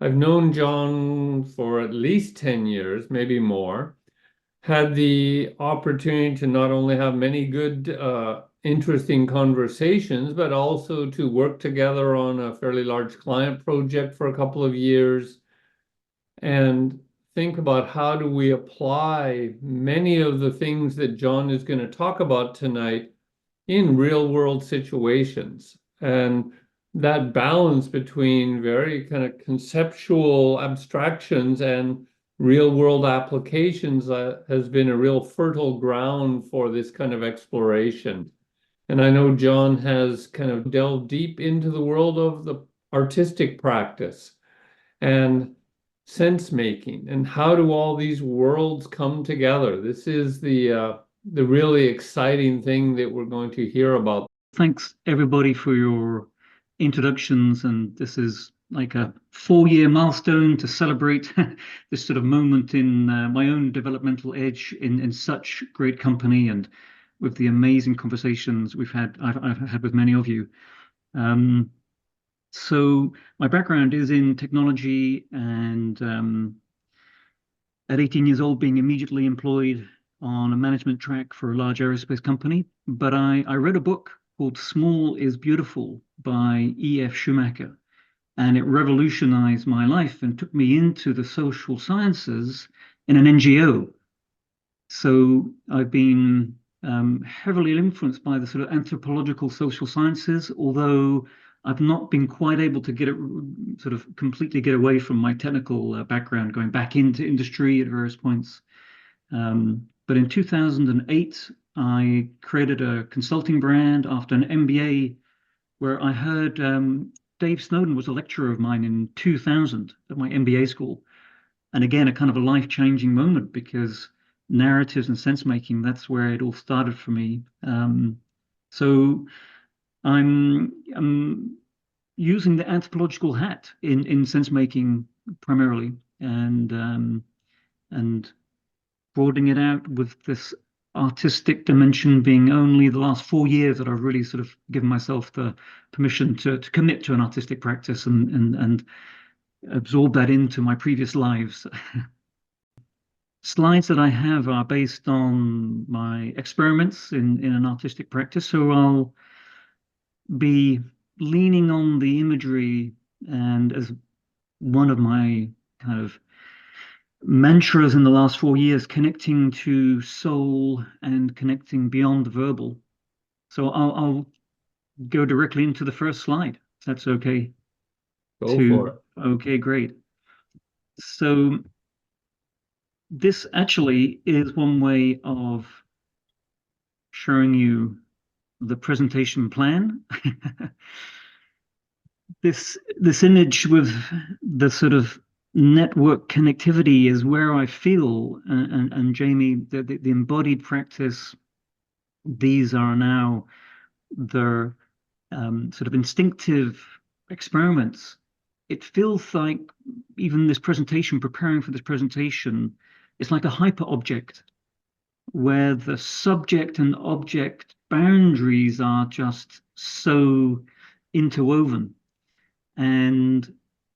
I've known John for at least 10 years, maybe more. Had the opportunity to not only have many good, interesting conversations, but also to work together on a fairly large client project for a couple of years and think about how do we apply many of the things that John is going to talk about tonight in real world situations. And that balance between very kind of conceptual abstractions and real world applications has been a real fertile ground for this kind of exploration. And I know John has kind of delved deep into the world of the artistic practice and sense making and how do all these worlds come together. This is the really exciting thing that we're going to hear about. Thanks everybody for your introductions, and this is like a 4-year milestone to celebrate this sort of moment in my own developmental edge in such great company and with the amazing conversations I've had with many of you. So my background is in technology, and at 18 years old, being immediately employed on a management track for a large aerospace company. But I read a book called Small is Beautiful by E.F. Schumacher, and it revolutionized my life and took me into the social sciences in an NGO. So I've been heavily influenced by the sort of anthropological social sciences, although I've not been quite able to get it sort of completely get away from my technical background, going back into industry at various points. But in 2008, I created a consulting brand after an MBA where I heard Dave Snowden was a lecturer of mine in 2000 at my MBA school. And again, a kind of a life-changing moment, because narratives and sense making, that's where it all started for me. So I'm using the anthropological hat in sense making primarily, and broadening it out with this artistic dimension being only the last 4 years that I've really sort of given myself the permission to commit to an artistic practice and absorb that into my previous lives. Slides that I have are based on my experiments in an artistic practice, so I'll be leaning on the imagery, and as one of my kind of mantras in the last 4 years, connecting to soul and connecting beyond the verbal. So I'll go directly into the first slide, if that's okay. Go for it. Okay, great. So this actually is one way of showing you the presentation plan. This image with the sort of network connectivity is where I feel, and Jamie, the embodied practice, these are now the sort of instinctive experiments. It feels like even this presentation, preparing for this presentation, it's like a hyper object where the subject and object boundaries are just so interwoven. And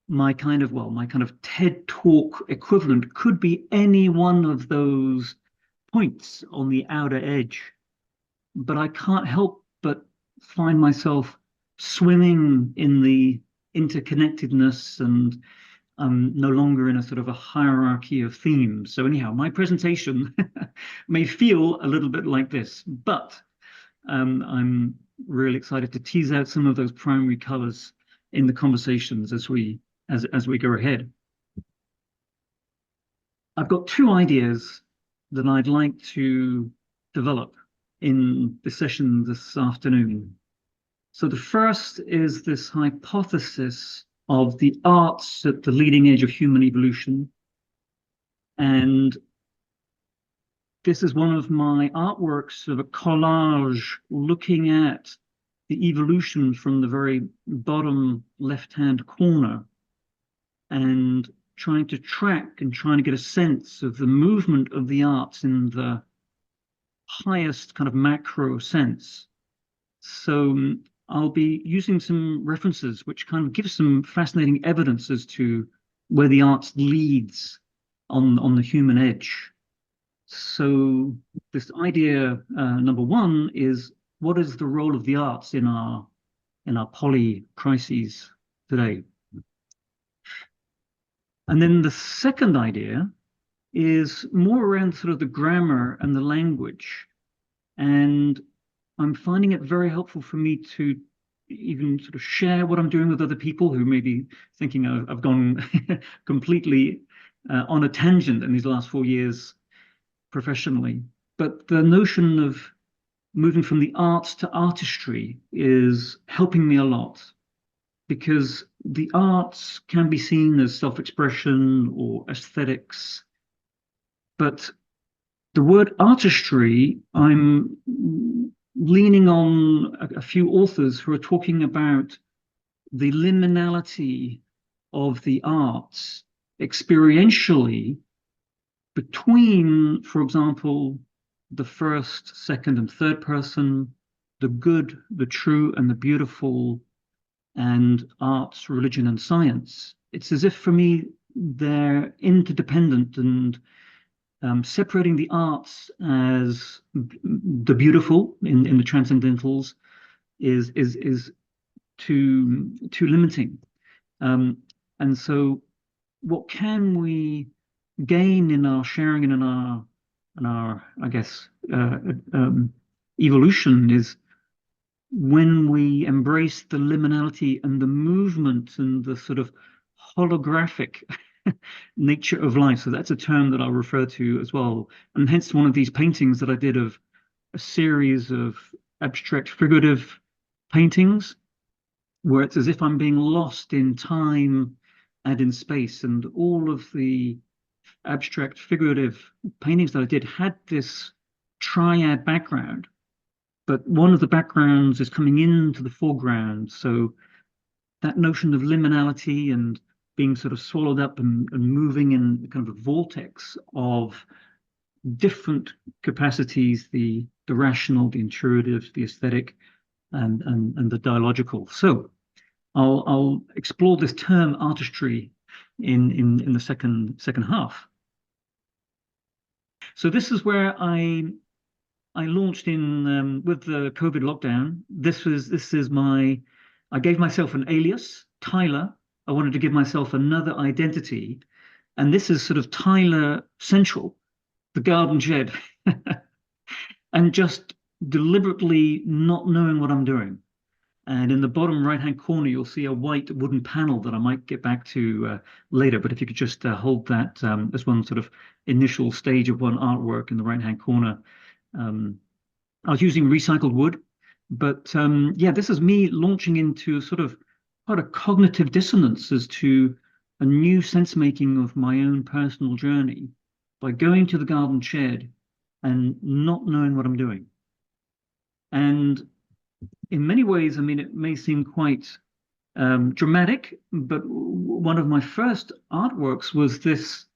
my kind of TED Talk equivalent could be any one of those points on the outer edge. But I can't help but find myself swimming in the interconnectedness, and I'm no longer in a sort of a hierarchy of themes. So anyhow, my presentation may feel a little bit like this, but I'm really excited to tease out some of those primary colors in the conversations as we go ahead. I've got 2 ideas that I'd like to develop in the session this afternoon. So the first is this hypothesis of the arts at the leading edge of human evolution. And this is one of my artworks of a collage looking at the evolution from the very bottom left-hand corner and trying to track and trying to get a sense of the movement of the arts in the highest kind of macro sense. So I'll be using some references which kind of give some fascinating evidence as to where the arts leads on the human edge. So this idea, number one, is what is the role of the arts in our poly crises today? And then the second idea is more around sort of the grammar and the language. And I'm finding it very helpful for me to even sort of share what I'm doing with other people who may be thinking I've gone completely on a tangent in these last 4 years professionally. But the notion of moving from the arts to artistry is helping me a lot, because the arts can be seen as self-expression or aesthetics, but the word artistry, I'm leaning on a few authors who are talking about the liminality of the arts experientially between, for example, the first, second, and third person, the good, the true, and the beautiful, and arts, religion, and science. It's as if for me they're interdependent, and separating the arts as the beautiful in the transcendentals is too limiting. And so, what can we gain in our sharing and in our I guess evolution is when we embrace the liminality and the movement and the sort of holographic nature of life. So that's a term that I'll refer to as well. And hence one of these paintings that I did of a series of abstract figurative paintings, where it's as if I'm being lost in time and in space. And all of the abstract figurative paintings that I did had this triad background, but one of the backgrounds is coming into the foreground. So that notion of liminality and being sort of swallowed up and moving in kind of a vortex of different capacities, the rational, the intuitive, the aesthetic, and the dialogical. So I'll explore this term artistry in the second half. So this is where I launched in with the COVID lockdown. This is my, I gave myself an alias, Tyler. I wanted to give myself another identity, and this is sort of Tyler Central, the garden shed, and just deliberately not knowing what I'm doing. And in the bottom right-hand corner, you'll see a white wooden panel that I might get back to later. But if you could just hold that as one sort of initial stage of one artwork in the right-hand corner. I was using recycled wood, but yeah, this is me launching into sort of quite a cognitive dissonance as to a new sense making of my own personal journey by going to the garden shed and not knowing what I'm doing. And in many ways, I mean, it may seem quite dramatic, but one of my first artworks was this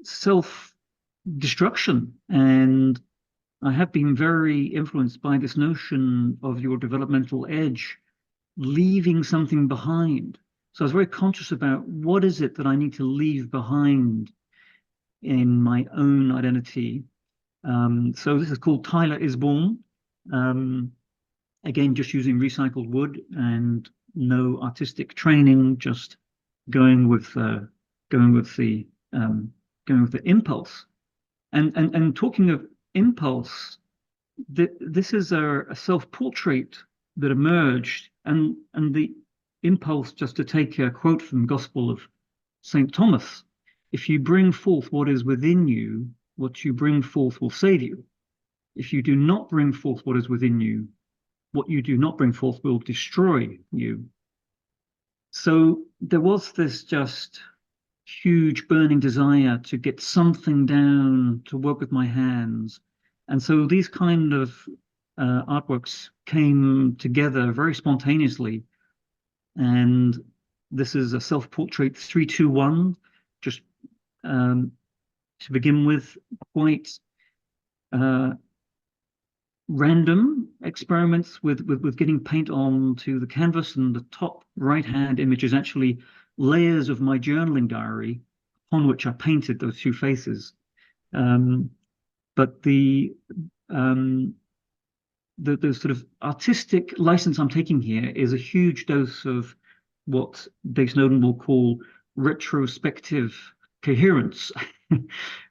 self-destruction. And I have been very influenced by this notion of your developmental edge, leaving something behind. So I was very conscious about what is it that I need to leave behind in my own identity. So this is called Tyler is Born. Again, just using recycled wood and no artistic training, just going with the impulse. And talking of impulse, this is a self-portrait that emerged, and the impulse, just to take a quote from the Gospel of St. Thomas: if you bring forth what is within you, what you bring forth will save you. If you do not bring forth what is within you, what you do not bring forth will destroy you. So there was this just huge burning desire to get something down, to work with my hands. And so these kind of artworks came together very spontaneously. And this is a self-portrait 321, just to begin with, quite random experiments with getting paint on to the canvas, and the top right hand image is actually layers of my journaling diary upon which I painted those two faces. But the sort of artistic license I'm taking here is a huge dose of what Dave Snowden will call retrospective coherence.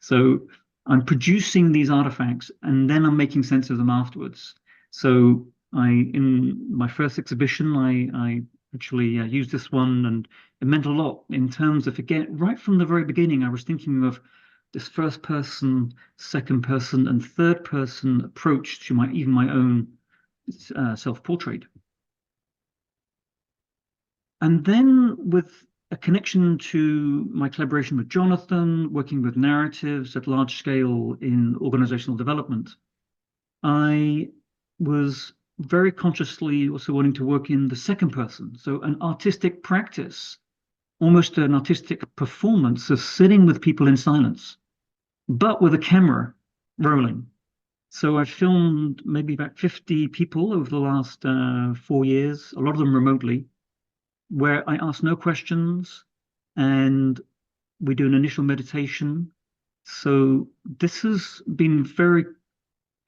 So I'm producing these artifacts and then I'm making sense of them afterwards. So in my first exhibition, I actually used this one, and it meant a lot in terms of, again, right from the very beginning, I was thinking of this first person, second person, and third person approach to even my own self-portrait. And then with a connection to my collaboration with Jonathan, working with narratives at large scale in organizational development, I was very consciously also wanting to work in the second person. So an artistic practice, almost an artistic performance of sitting with people in silence, but with a camera rolling. So I've filmed maybe about 50 people over the last 4 years, a lot of them remotely, where I ask no questions and we do an initial meditation. So this has been very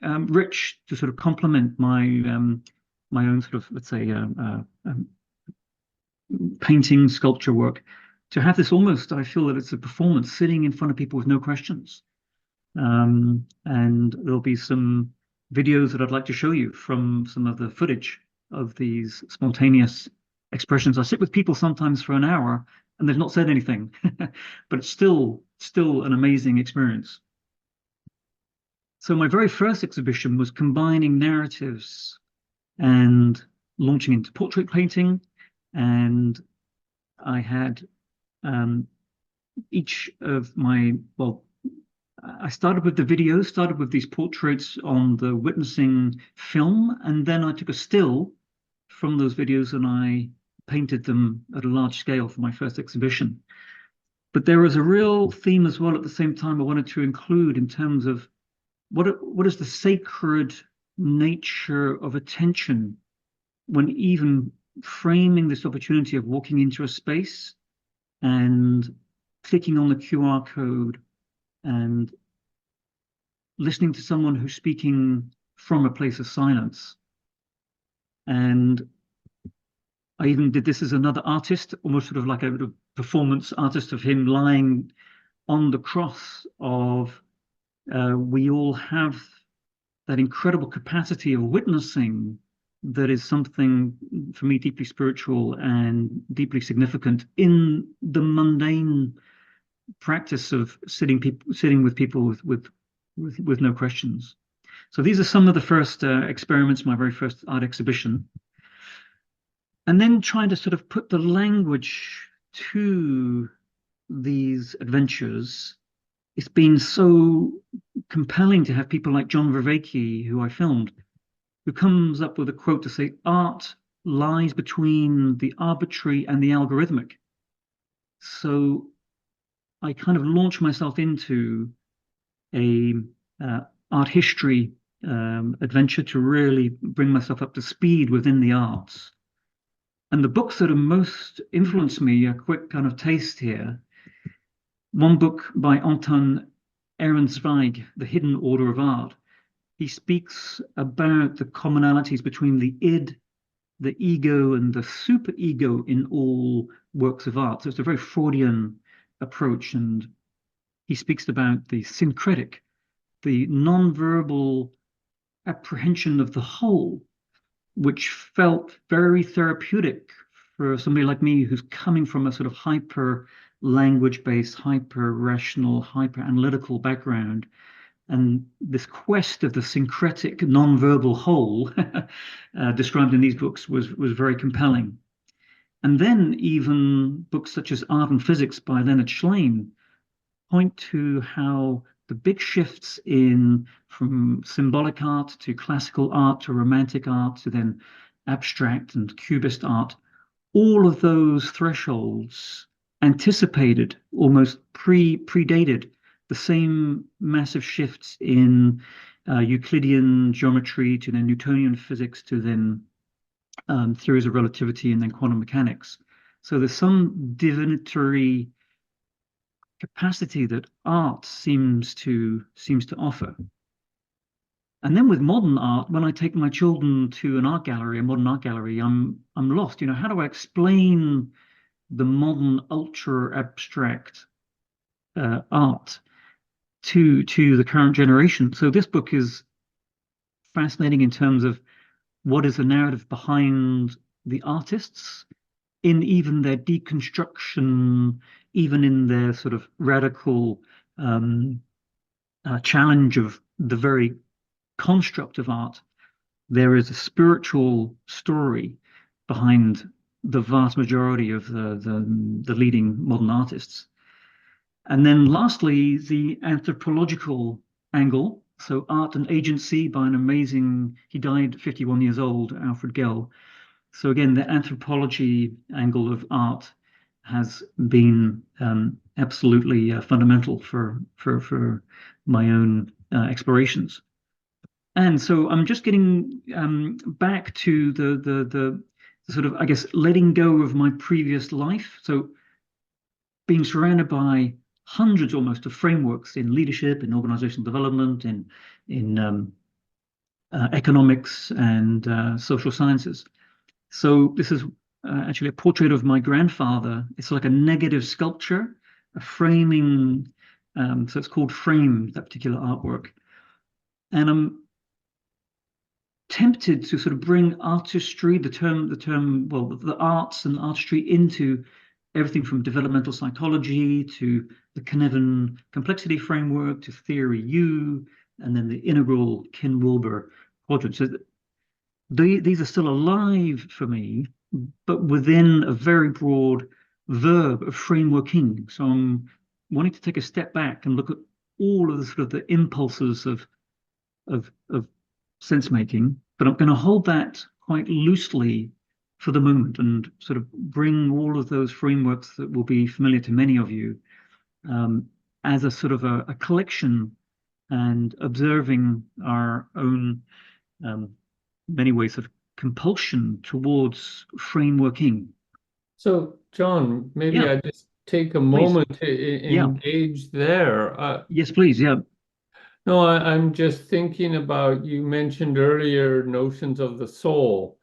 rich to sort of complement my own sort of, let's say, painting, sculpture work. To have this almost, I feel that it's a performance sitting in front of people with no questions. And there'll be some videos that I'd like to show you from some of the footage of these spontaneous expressions. I sit with people sometimes for an hour and they've not said anything, but it's still an amazing experience. So my very first exhibition was combining narratives and launching into portrait painting, and I had each of my, well, I started with the videos, started with these portraits on the witnessing film, and then I took a still from those videos and I painted them at a large scale for my first exhibition. But there was a real theme as well at the same time I wanted to include in terms of what is the sacred nature of attention when even framing this opportunity of walking into a space and clicking on the QR code and listening to someone who's speaking from a place of silence. And I even did this as another artist, almost sort of like a performance artist of him lying on the cross of we all have that incredible capacity of witnessing that is something for me deeply spiritual and deeply significant in the mundane practice of sitting with people with no questions. So these are some of the first experiments, my very first art exhibition. And then trying to sort of put the language to these adventures. It's been so compelling to have people like John Vervaeke, who I filmed, who comes up with a quote to say, art lies between the arbitrary and the algorithmic. So I kind of launched myself into a art history adventure to really bring myself up to speed within the arts. And the books that have most influenced me, a quick kind of taste here. One book by Anton Ehrenzweig, The Hidden Order of Art. He speaks about the commonalities between the id, the ego, and the superego in all works of art. So it's a very Freudian approach, and he speaks about the syncretic, the non-verbal apprehension of the whole, which felt very therapeutic for somebody like me who's coming from a sort of hyper language-based, hyper rational, hyper analytical background. And this quest of the syncretic non-verbal whole described in these books was very compelling. And then even books such as Art and Physics by Leonard Schlein point to how the big shifts from symbolic art to classical art to romantic art to then abstract and cubist art, all of those thresholds anticipated, almost predated the same massive shifts in Euclidean geometry to then Newtonian physics to then theories of relativity and then quantum mechanics. So there's some divinatory capacity that art seems to offer. And then with modern art, when I take my children to an art gallery, a modern art gallery, I'm lost. How do I explain the modern ultra abstract art to the current generation? So this book is fascinating in terms of what is the narrative behind the artists in even their deconstruction, even in their sort of radical challenge of the very construct of art. There is a spiritual story behind the vast majority of the leading modern artists. And then lastly, the anthropological angle. So Art and Agency by an amazing, he died 51 years old, Alfred Gell. So again, the anthropology angle of art has been absolutely fundamental for my own explorations. And so I'm just getting back to the sort of, I guess, letting go of my previous life. So being surrounded by hundreds almost of frameworks in leadership, in organizational development, in economics and social sciences. So this is actually a portrait of my grandfather. It's like a negative sculpture, a framing. So it's called Frame, that particular artwork. And I'm tempted to sort of bring artistry, well, the arts and artistry into everything from developmental psychology to the Cynefin complexity framework to theory U, and then the integral Ken Wilber quadrant. So these are still alive for me, but within a very broad verb of frameworking. So I'm wanting to take a step back and look at all of the sort of the impulses of sense making, but I'm going to hold that quite loosely for the moment and sort of bring all of those frameworks that will be familiar to many of you as a sort of a collection and observing our own many ways of compulsion towards frameworking. So, John, maybe Yeah, I just take a please. moment to Yeah. engage there. Yes, please. Yeah. No, I'm just thinking about, you mentioned earlier notions of the soul.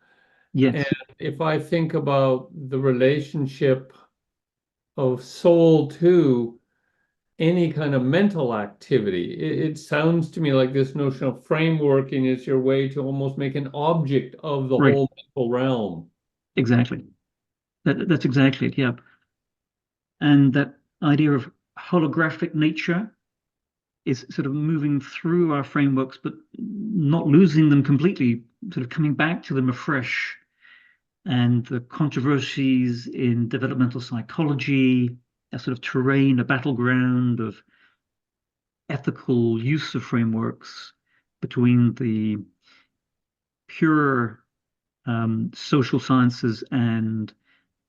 And Yes. if I think about the relationship of soul to any kind of mental activity, it sounds to me like this notion of frameworking is your way to almost make an object of the Right. whole mental realm. Exactly. That's exactly it. Yeah. And that idea of holographic nature is sort of moving through our frameworks, but not losing them completely, sort of coming back to them afresh. And the controversies in developmental psychology, a sort of terrain, a battleground of ethical use of frameworks between the pure social sciences and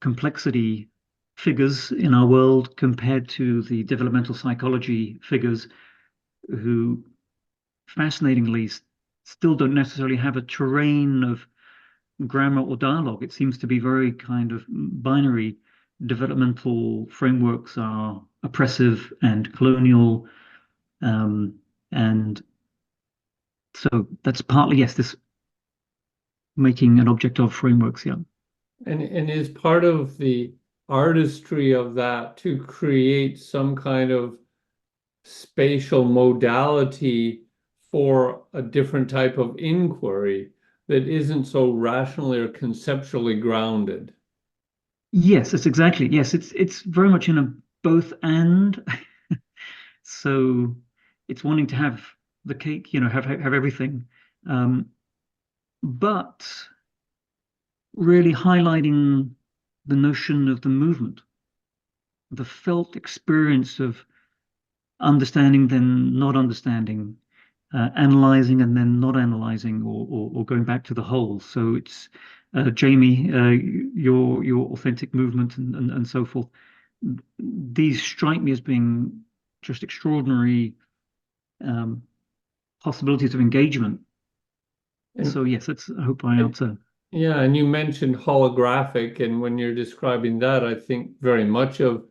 complexity figures in our world compared to the developmental psychology figures who fascinatingly still don't necessarily have a terrain of grammar or dialogue. It seems to be very kind of binary. Developmental frameworks are oppressive and colonial. Um, and so that's partly, yes, this making an object of frameworks. Yeah. And is part of the artistry of that to create some kind of spatial modality for a different type of inquiry that isn't so rationally or conceptually grounded. Yes, it's exactly. Yes, it's very much in a both and. So it's wanting to have the cake, have everything, um, but really highlighting the notion of the movement, the felt experience of understanding, then not understanding, analyzing and then not analyzing, or going back to the whole. So it's Jamie, your authentic movement and so forth. These strike me as being just extraordinary possibilities of engagement. And, So yes, that's, I hope I and answer. Yeah, and you mentioned holographic, and when you're describing that, I think very much of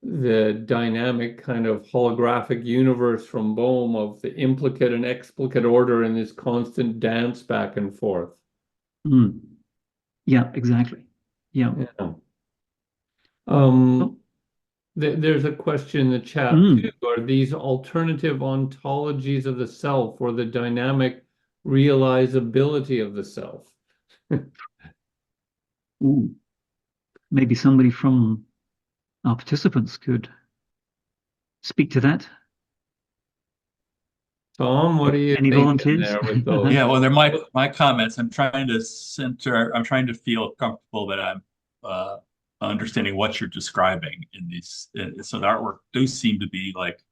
the dynamic kind of holographic universe from Bohm of the implicate and explicate order in this constant dance back and forth. Mm. Yeah, exactly. Yeah. Yeah. Oh, There's a question in the chat too. mm. Are these alternative ontologies of the self or the dynamic realizability of the self? Ooh. Maybe somebody from our participants could speak to that. Tom, what are you Any thinking volunteers? there with those? Yeah, well, they're my comments. I'm trying to center. I'm trying to feel comfortable that I'm understanding what you're describing in these. So the artwork do seem to be like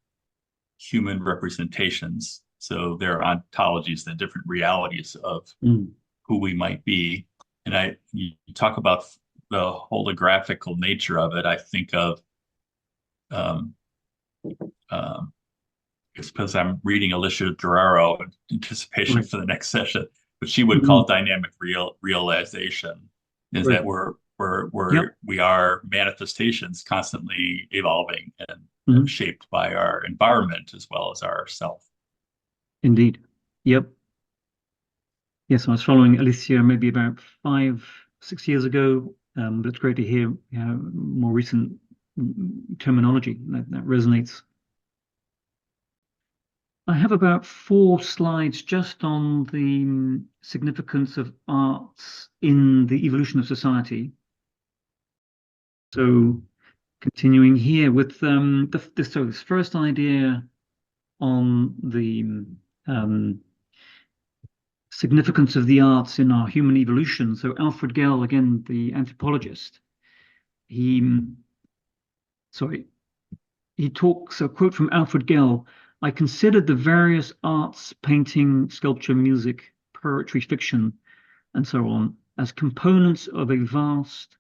human representations. So there are ontologies, the different realities of Mm. who we might be. And you talk about the holographical nature of it. I think of um, um, it's because I'm reading Alicia Duraro in anticipation Right. for the next session, but she would call Mm. dynamic realization is Right. that Yep. we are manifestations constantly evolving and Mm. shaped by our environment as well as our self. Indeed. Yep. Yes, I was following Alicia maybe about 5, 6 years ago. But it's great to hear more recent terminology that resonates. I have about 4 slides just on the significance of arts in the evolution of society. So continuing here with this first idea on the significance of the arts in our human evolution. So Alfred Gell, again, the anthropologist, he sorry, he talks a quote from Alfred Gell. I considered the various arts, painting, sculpture, music, poetry, fiction, and so on, as components of a vast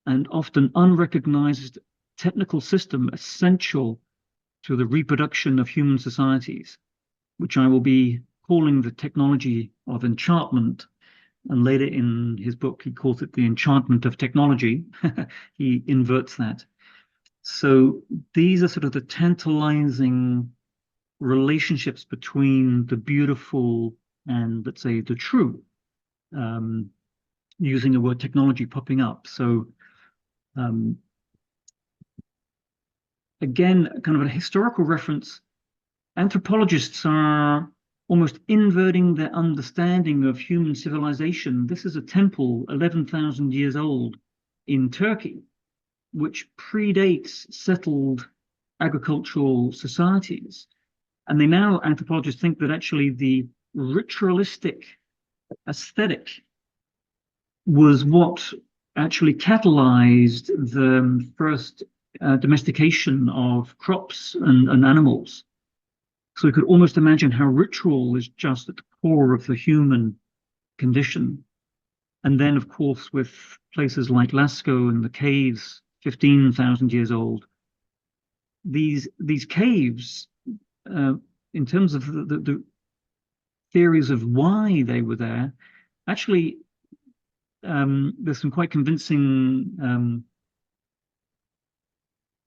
and often unrecognized technical system essential to the reproduction of human societies, which I will be calling the technology of enchantment. And later in his book, he calls it the enchantment of technology. He inverts that. So these are sort of the tantalizing relationships between the beautiful and, let's say, the true, um, using the word technology popping up. So um, again, kind of a historical reference. Anthropologists are almost inverting their understanding of human civilization. This is a temple 11,000 years old in Turkey, which predates settled agricultural societies. And they now, anthropologists think that actually the ritualistic aesthetic was what actually catalyzed the first domestication of crops and animals. So we could almost imagine how ritual is just at the core of the human condition. And then, of course, with places like Lascaux and the caves, 15,000 years old, these caves, uh, in terms of the theories of why they were there, actually, there's some quite convincing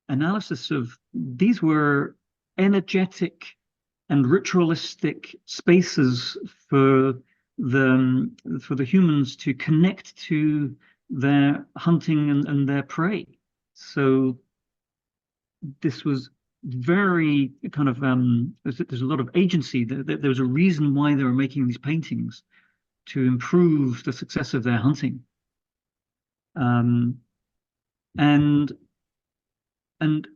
analysis of these were energetic and ritualistic spaces for the humans to connect to their hunting and their prey. So this was very kind of there's a lot of agency. There was a reason why they were making these paintings to improve the success of their hunting. Um, and and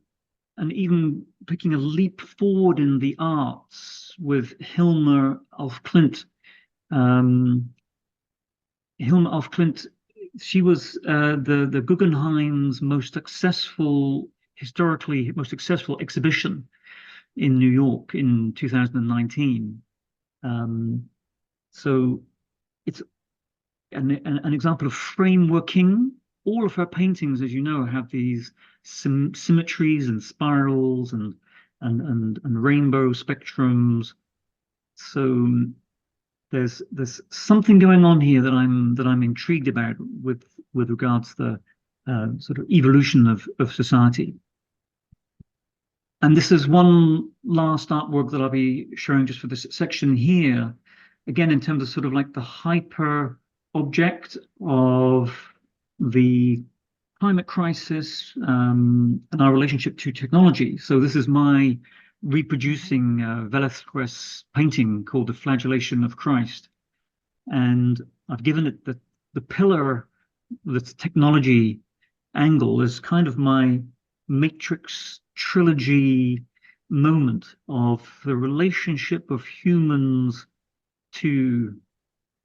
and even picking a leap forward in the arts with Hilma af Klint. Hilma af Klint, she was the Guggenheim's historically most successful exhibition in New York in 2019. So it's an example of frameworking. All of her paintings, as you know, have these symmetries and spirals and rainbow spectrums. So there's something going on here that I'm intrigued about with regards to the sort of evolution of society. And this is one last artwork that I'll be showing just for this section here. Again, in terms of sort of like the hyper object of the climate crisis and our relationship to technology. So this is my reproducing Velázquez painting called The Flagellation of Christ. And I've given it the pillar, the technology angle is kind of my Matrix trilogy moment of the relationship of humans to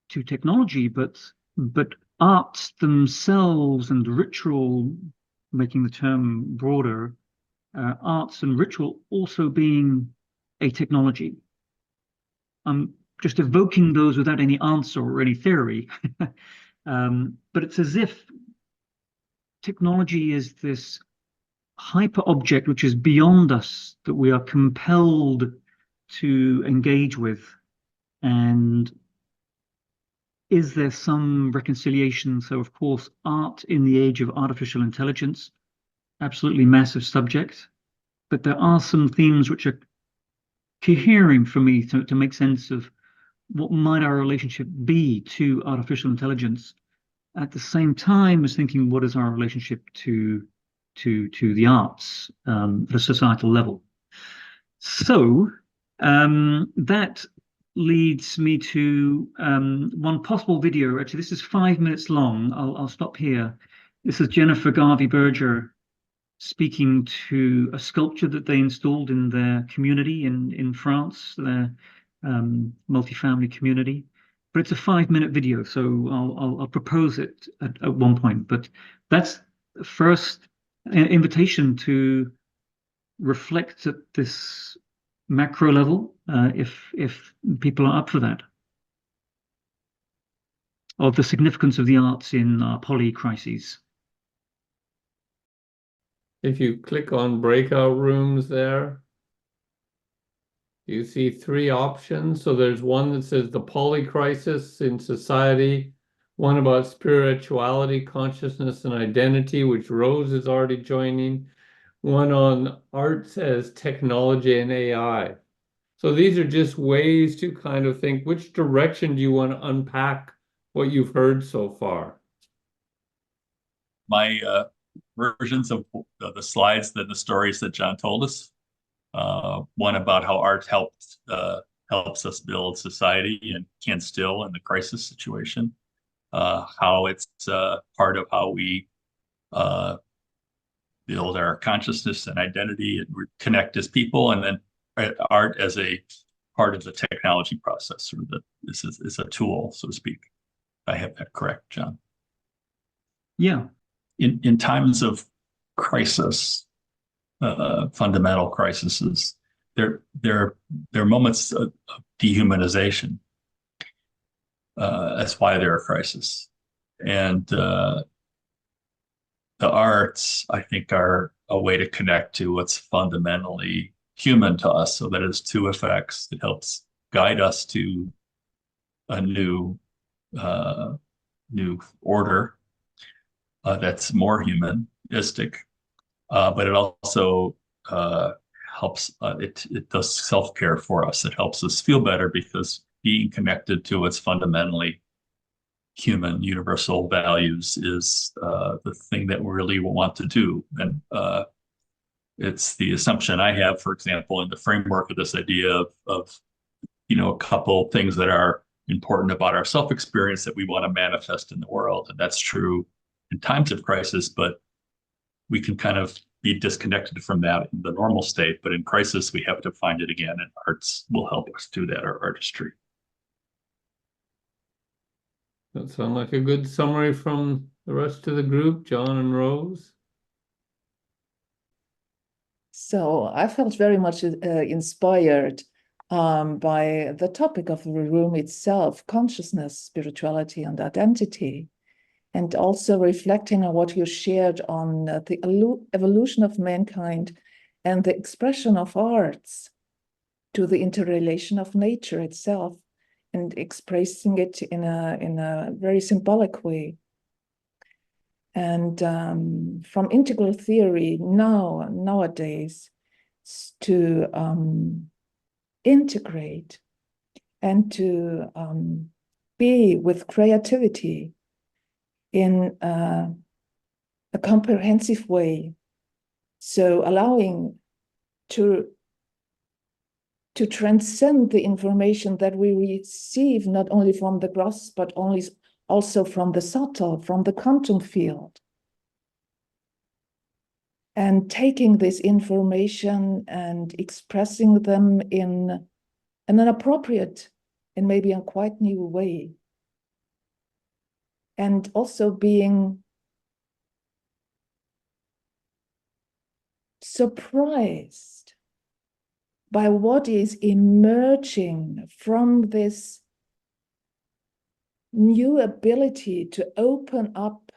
technology, but arts themselves and ritual, making the term broader, arts and ritual also being a technology. I'm just evoking those without any answer or any theory, but it's as if technology is this hyper object which is beyond us that we are compelled to engage with. And is there some reconciliation? So, of course, art in the age of artificial intelligence, absolutely massive subject, but there are some themes which are cohering for me to make sense of what might our relationship be to artificial intelligence. At the same time as thinking, what is our relationship to the arts at a societal level? So that leads me to one possible video. Actually, this is 5 minutes long. I'll stop here. This is Jennifer Garvey-Berger speaking to a sculpture that they installed in their community in France, their multifamily community. But it's a 5-minute video, so I'll propose it at one point. But that's the first invitation to reflect at this macro level, if people are up for that, of the significance of the arts in poly crises. If you click on breakout rooms there, you see 3 options. So there's one that says the poly crisis in society, one about spirituality, consciousness, and identity, which Rose is already joining, one on arts as technology and AI. So these are just ways to kind of think, which direction do you want to unpack what you've heard so far? My versions of the slides, the stories that John told us. One about how art helps us build society and can still in the crisis situation. How it's part of how we build our consciousness and identity and connect as people, and then art as a part of the technology process, or this is a tool, so to speak. I have that correct, John? Yeah. In times of crisis, fundamental crises, there are moments of dehumanization. That's why they're a crisis, and the arts, I think, are a way to connect to what's fundamentally human to us. So that has 2 effects. It helps guide us to a new order that's more humanistic, but it also helps. It does self-care for us. It helps us feel better because being connected to what's fundamentally human, universal values is the thing that we really want to do. And it's the assumption I have, for example, in the framework of this idea of a couple things that are important about our self-experience that we want to manifest in the world. And that's true in times of crisis, but we can kind of be disconnected from that in the normal state. But in crisis, we have to find it again, and arts will help us do that, or artistry. That sounds like a good summary from the rest of the group, John and Rose. So I felt very much inspired by the topic of the room itself, consciousness, spirituality, and identity, and also reflecting on what you shared on the evolution of mankind and the expression of arts to the interrelation of nature itself and expressing it in a very symbolic way. And from integral theory nowadays to integrate and to be with creativity in a comprehensive way. So allowing to transcend the information that we receive, not only from the gross, but also from the subtle, from the quantum field. And taking this information and expressing them in an appropriate and maybe a quite new way. And also being surprised by what is emerging from this new ability to open up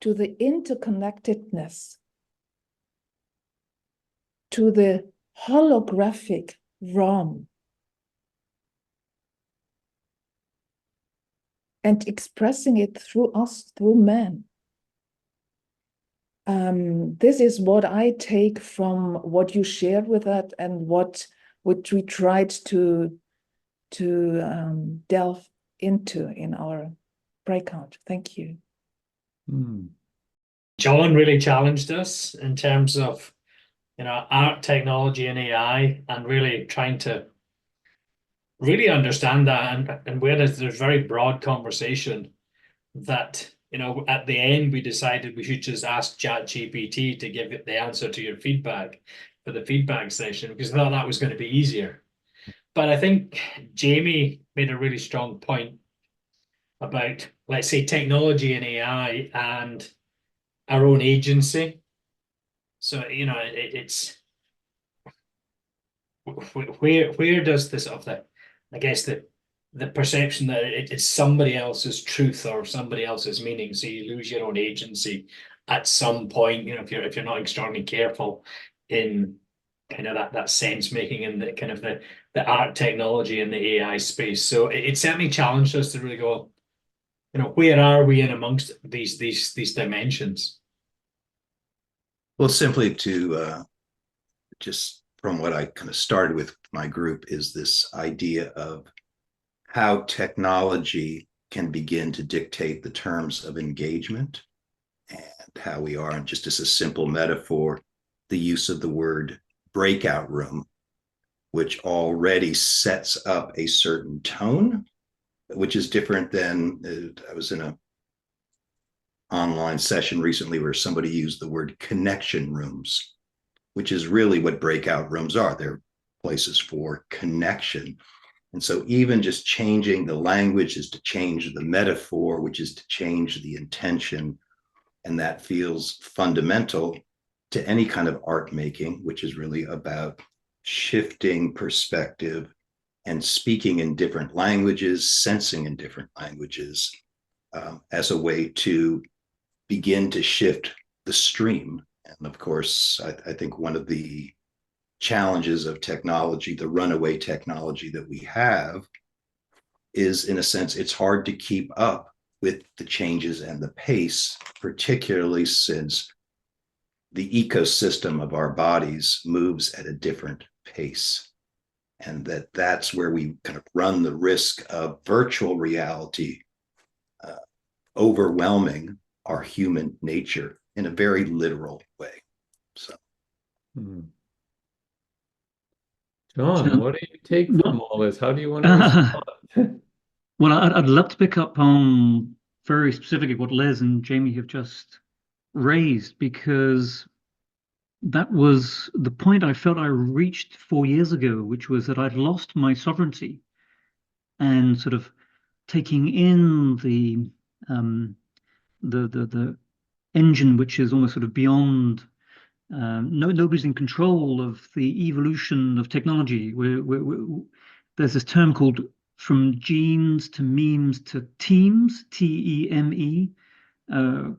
to the interconnectedness, to the holographic realm, and expressing it through us, through men. This is what I take from what you shared with that, and what we tried to delve into in our breakout. Thank you. John really challenged us in terms of, art, technology, and AI, and really trying to really understand that. And whereas there's very broad conversation that, at the end we decided we should just ask ChatGPT to give it the answer to your feedback for the feedback session, because I thought that was going to be easier. But I think Jamie made a really strong point about, let's say, technology and AI and our own agency. So, it's where does this of the, I guess the perception that it's somebody else's truth or somebody else's meaning, so you lose your own agency at some point, if you're not extraordinarily careful in kind of that sense making and the kind of the art, technology and the AI space. So it certainly challenged us to really go, where are we in amongst these dimensions? Well, simply to just from what I kind of started with my group is this idea of how technology can begin to dictate the terms of engagement, and how we are, and just as a simple metaphor, the use of the word breakout room, which already sets up a certain tone, which is different than I was in a online session recently where somebody used the word connection rooms, which is really what breakout rooms are. They're places for connection. And so even just changing the language is to change the metaphor, which is to change the intention. And that feels fundamental to any kind of art making, which is really about shifting perspective and speaking in different languages, sensing in different languages, as a way to begin to shift the stream. And of course, I think one of the challenges of technology, the runaway technology that we have, is, in a sense, it's hard to keep up with the changes and the pace, particularly since the ecosystem of our bodies moves at a different pace. And that's where we kind of run the risk of virtual reality overwhelming our human nature in a very literal way. So, John, what do you take from all this? How do you want to respond? Well, I'd love to pick up on very specifically what Les and Jamie have just raised, because that was the point I felt I reached 4 years ago, which was that I'd lost my sovereignty, and sort of taking in the engine, which is almost sort of beyond. Nobody's in control of the evolution of technology. There's this term called from genes to memes to teams, TEME,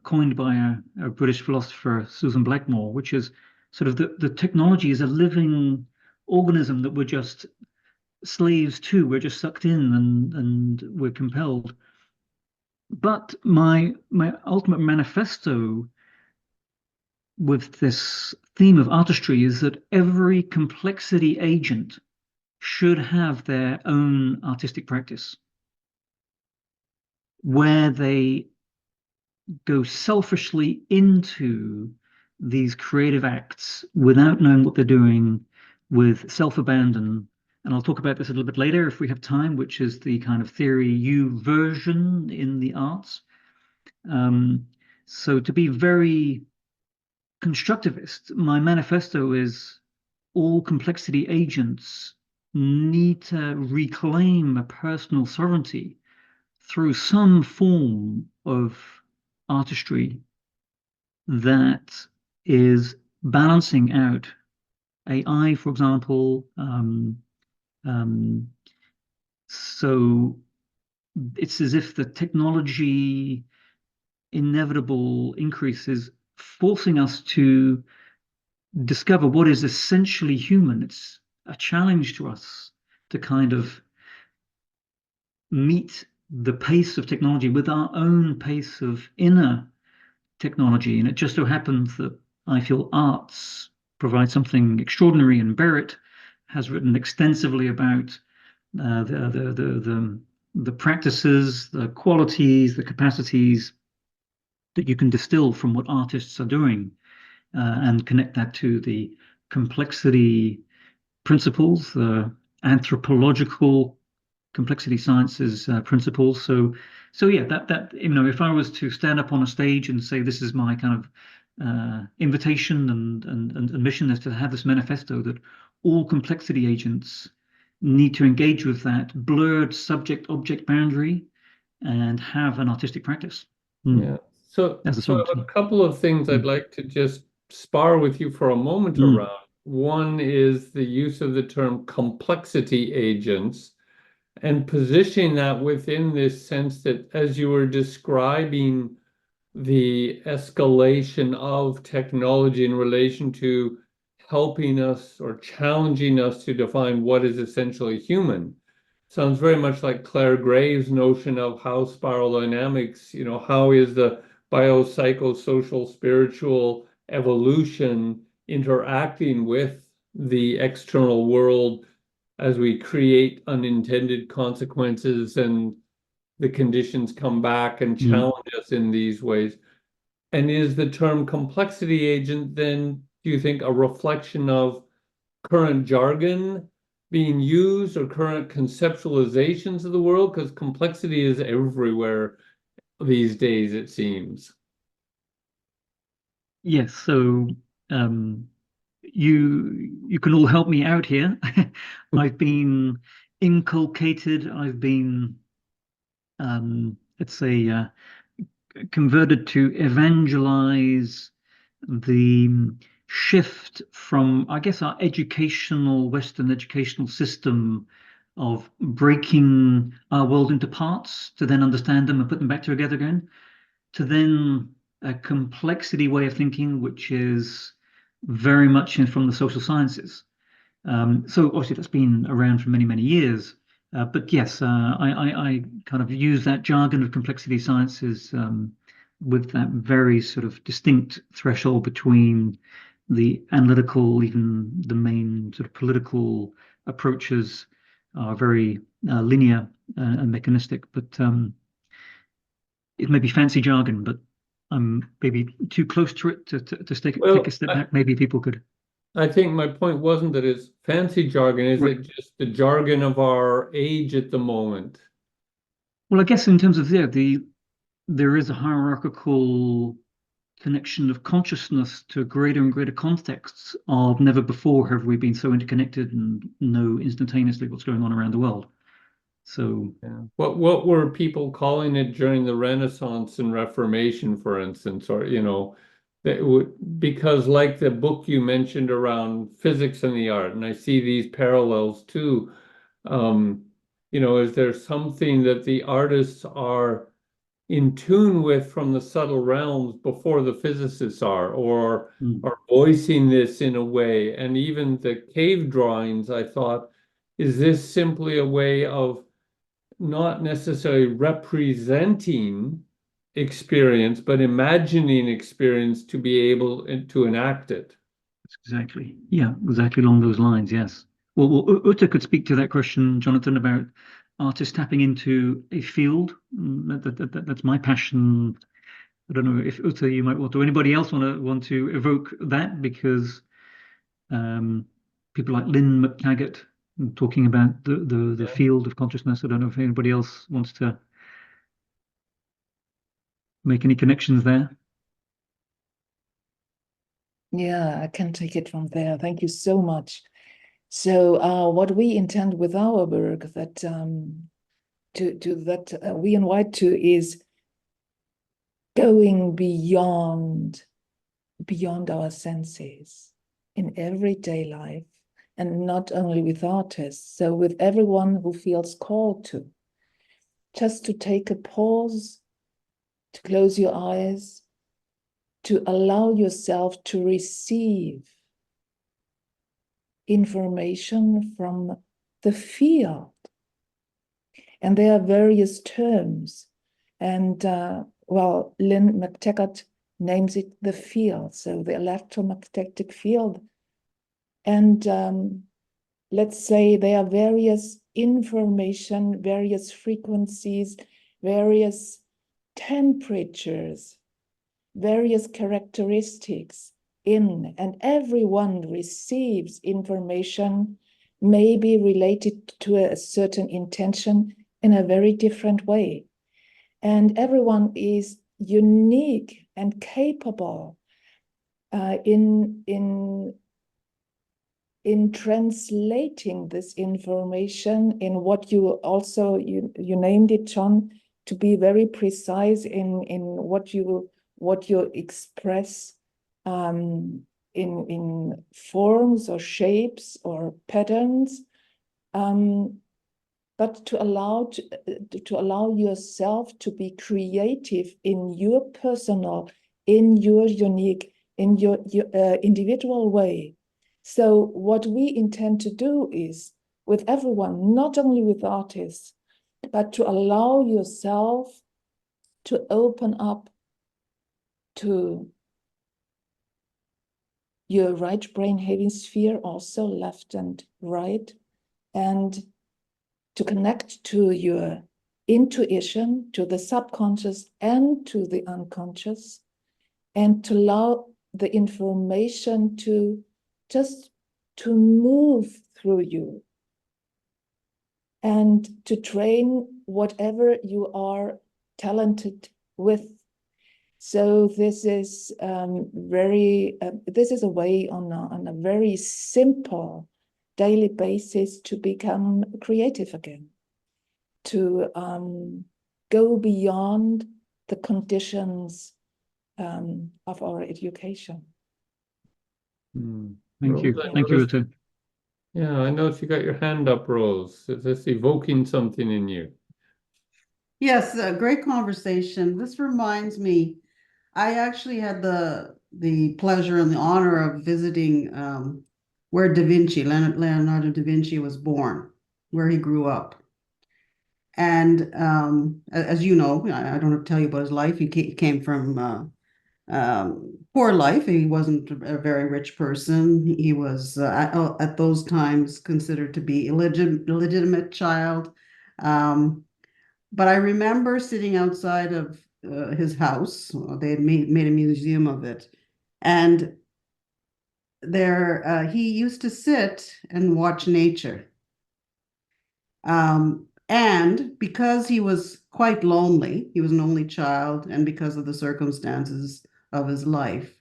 coined by a British philosopher, Susan Blackmore, which is sort of the technology is a living organism that we're just slaves too. We're just sucked in and we're compelled. But my ultimate manifesto with this theme of artistry is that every complexity agent should have their own artistic practice where they go selfishly into these creative acts without knowing what they're doing, with self-abandon. And I'll talk about this a little bit later if we have time, which is the kind of theory U version in the arts. So to be very constructivist, my manifesto is all complexity agents need to reclaim a personal sovereignty through some form of artistry that is balancing out AI, for example. So it's as if the technology inevitable increase is forcing us to discover what is essentially human. It's a challenge to us to kind of meet the pace of technology with our own pace of inner technology. And it just so happens that I feel arts provide something extraordinary, and Barrett has written extensively about the practices, the qualities, the capacities that you can distill from what artists are doing, and connect that to the complexity principles, the anthropological complexity sciences principles. So yeah, that if I was to stand up on a stage and say this is my kind of invitation and mission is to have this manifesto that all complexity agents need to engage with that blurred subject-object boundary and have an artistic practice. Yeah. So As a I have sovereignty. a couple of things I'd like to just spar with you for a moment around. One is the use of the term complexity agents and positioning that within this sense that as you were describing the escalation of technology in relation to helping us or challenging us to define what is essentially human. Sounds very much like Claire Gray's notion of how spiral dynamics, how is the biopsychosocial spiritual evolution interacting with the external world as we create unintended consequences and the conditions come back and challenge us in these ways. And is the term complexity agent then, do you think, a reflection of current jargon being used or current conceptualizations of the world? Because complexity is everywhere these days, it seems. Yes, so you can all help me out here. I've been inculcated, I've been let's say converted to evangelize the shift from, I guess, our Western educational system of breaking our world into parts to then understand them and put them back together again, to then a complexity way of thinking, which is very much from the social sciences. So obviously that's been around for many, many years. But yes, I kind of use that jargon of complexity sciences with that very sort of distinct threshold between the analytical, even the main sort of political approaches are very linear and mechanistic. But it may be fancy jargon, but I'm maybe too close to it to take a step back. Maybe people could. I think my point wasn't that it's fancy jargon, is it just the jargon of our age at the moment? Well, I guess in terms of there is a hierarchical connection of consciousness to greater and greater contexts of never before have we been so interconnected and know instantaneously what's going on around the world. So yeah. What were people calling it during the Renaissance and Reformation, for instance, or because like the book you mentioned around physics and the art, and I see these parallels too. Is there something that the artists are in tune with from the subtle realms before the physicists are, or are voicing this in a way? And even the cave drawings, I thought, is this simply a way of not necessarily representing experience, but imagining experience to be able to enact it? Exactly. Yeah, exactly along those lines. Yes. Well, Uta could speak to that question, Jonathan, about artists tapping into a field. That's my passion. I don't know if Uta, you might want to. Anybody else want to evoke that, because people like Lynn McTaggart talking about the field of consciousness. I don't know if anybody else wants to make any connections there. Yeah, I can take it from there. Thank you so much. So what we intend with our work that we invite to is going beyond our senses in everyday life, and not only with artists, so with everyone who feels called to, just to take a pause, to close your eyes, to allow yourself to receive information from the field. And there are various terms. And well, Lynn McTaggart names it the field, so the electromagnetic field. And let's say there are various information, various frequencies, various temperatures, various characteristics in, and everyone receives information maybe related to a certain intention in a very different way. And everyone is unique and capable in translating this information in what you also, you named it, John, to be very precise in what you express in forms or shapes or patterns, but to allow yourself to be creative in your personal, in your unique, in your individual way. So what we intend to do is, with everyone, not only with artists, but to allow yourself to open up to your right brain hemisphere, also left and right, and to connect to your intuition, to the subconscious and to the unconscious, and to allow the information to just to move through you and to train whatever you are talented with. So this is this is a way on a very simple daily basis to become creative again, to go beyond the conditions of our education. Thank you. Rose, Thank you, Uta. Yeah, I noticed you got your hand up, Rose. Is this evoking something in you? Yes, a great conversation. This reminds me, I actually had the pleasure and the honor of visiting where Leonardo da Vinci was born, where he grew up. And as you know, I don't have to tell you about his life. He came from poor life. He wasn't a very rich person. He was at those times considered to be illegitimate child. But I remember sitting outside of his house. They had made a museum of it, and there he used to sit and watch nature. And because he was quite lonely, he was an only child, and because of the circumstances of his life,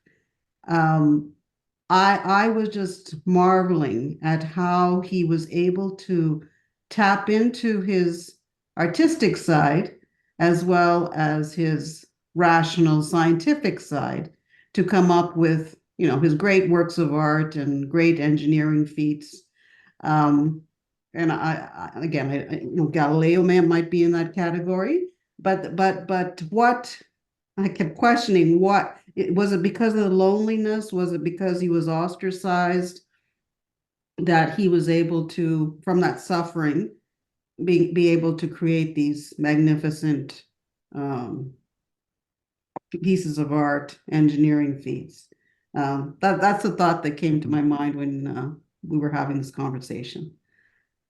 I was just marveling at how he was able to tap into his artistic side as well as his rational scientific side to come up with, his great works of art and great engineering feats. And Galileo might be in that category, but what I kept questioning, was it because of the loneliness? Was it because he was ostracized? that he was able to, from that suffering, be able to create these magnificent pieces of art, engineering feats. That's a thought that came to my mind when we were having this conversation.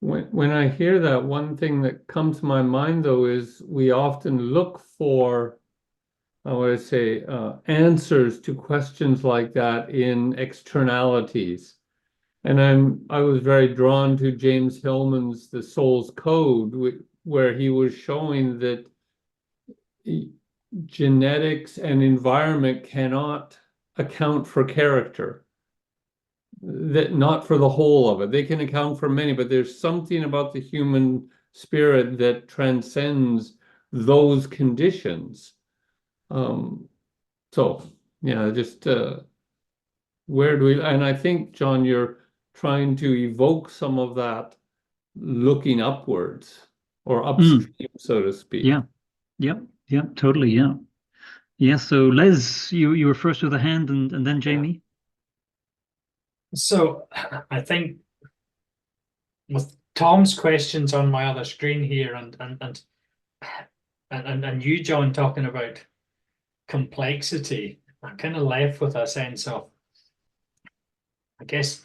When I hear that, one thing that comes to my mind though is we often look for, I would say, answers to questions like that in externalities. And I was very drawn to James Hillman's The Soul's Code, where he was showing that genetics and environment cannot account for character. That not for the whole of it. They can account for many, but there's something about the human spirit that transcends those conditions. So yeah, just where do we, and I think, John, you're trying to evoke some of that looking upwards or upstream, so to speak. Yeah. Yep, totally, yeah. Yeah, so Les, you were first with a hand and then Jamie. So I think with Tom's questions on my other screen here and you, John, talking about complexity, I'm kind of left with a sense of, I guess,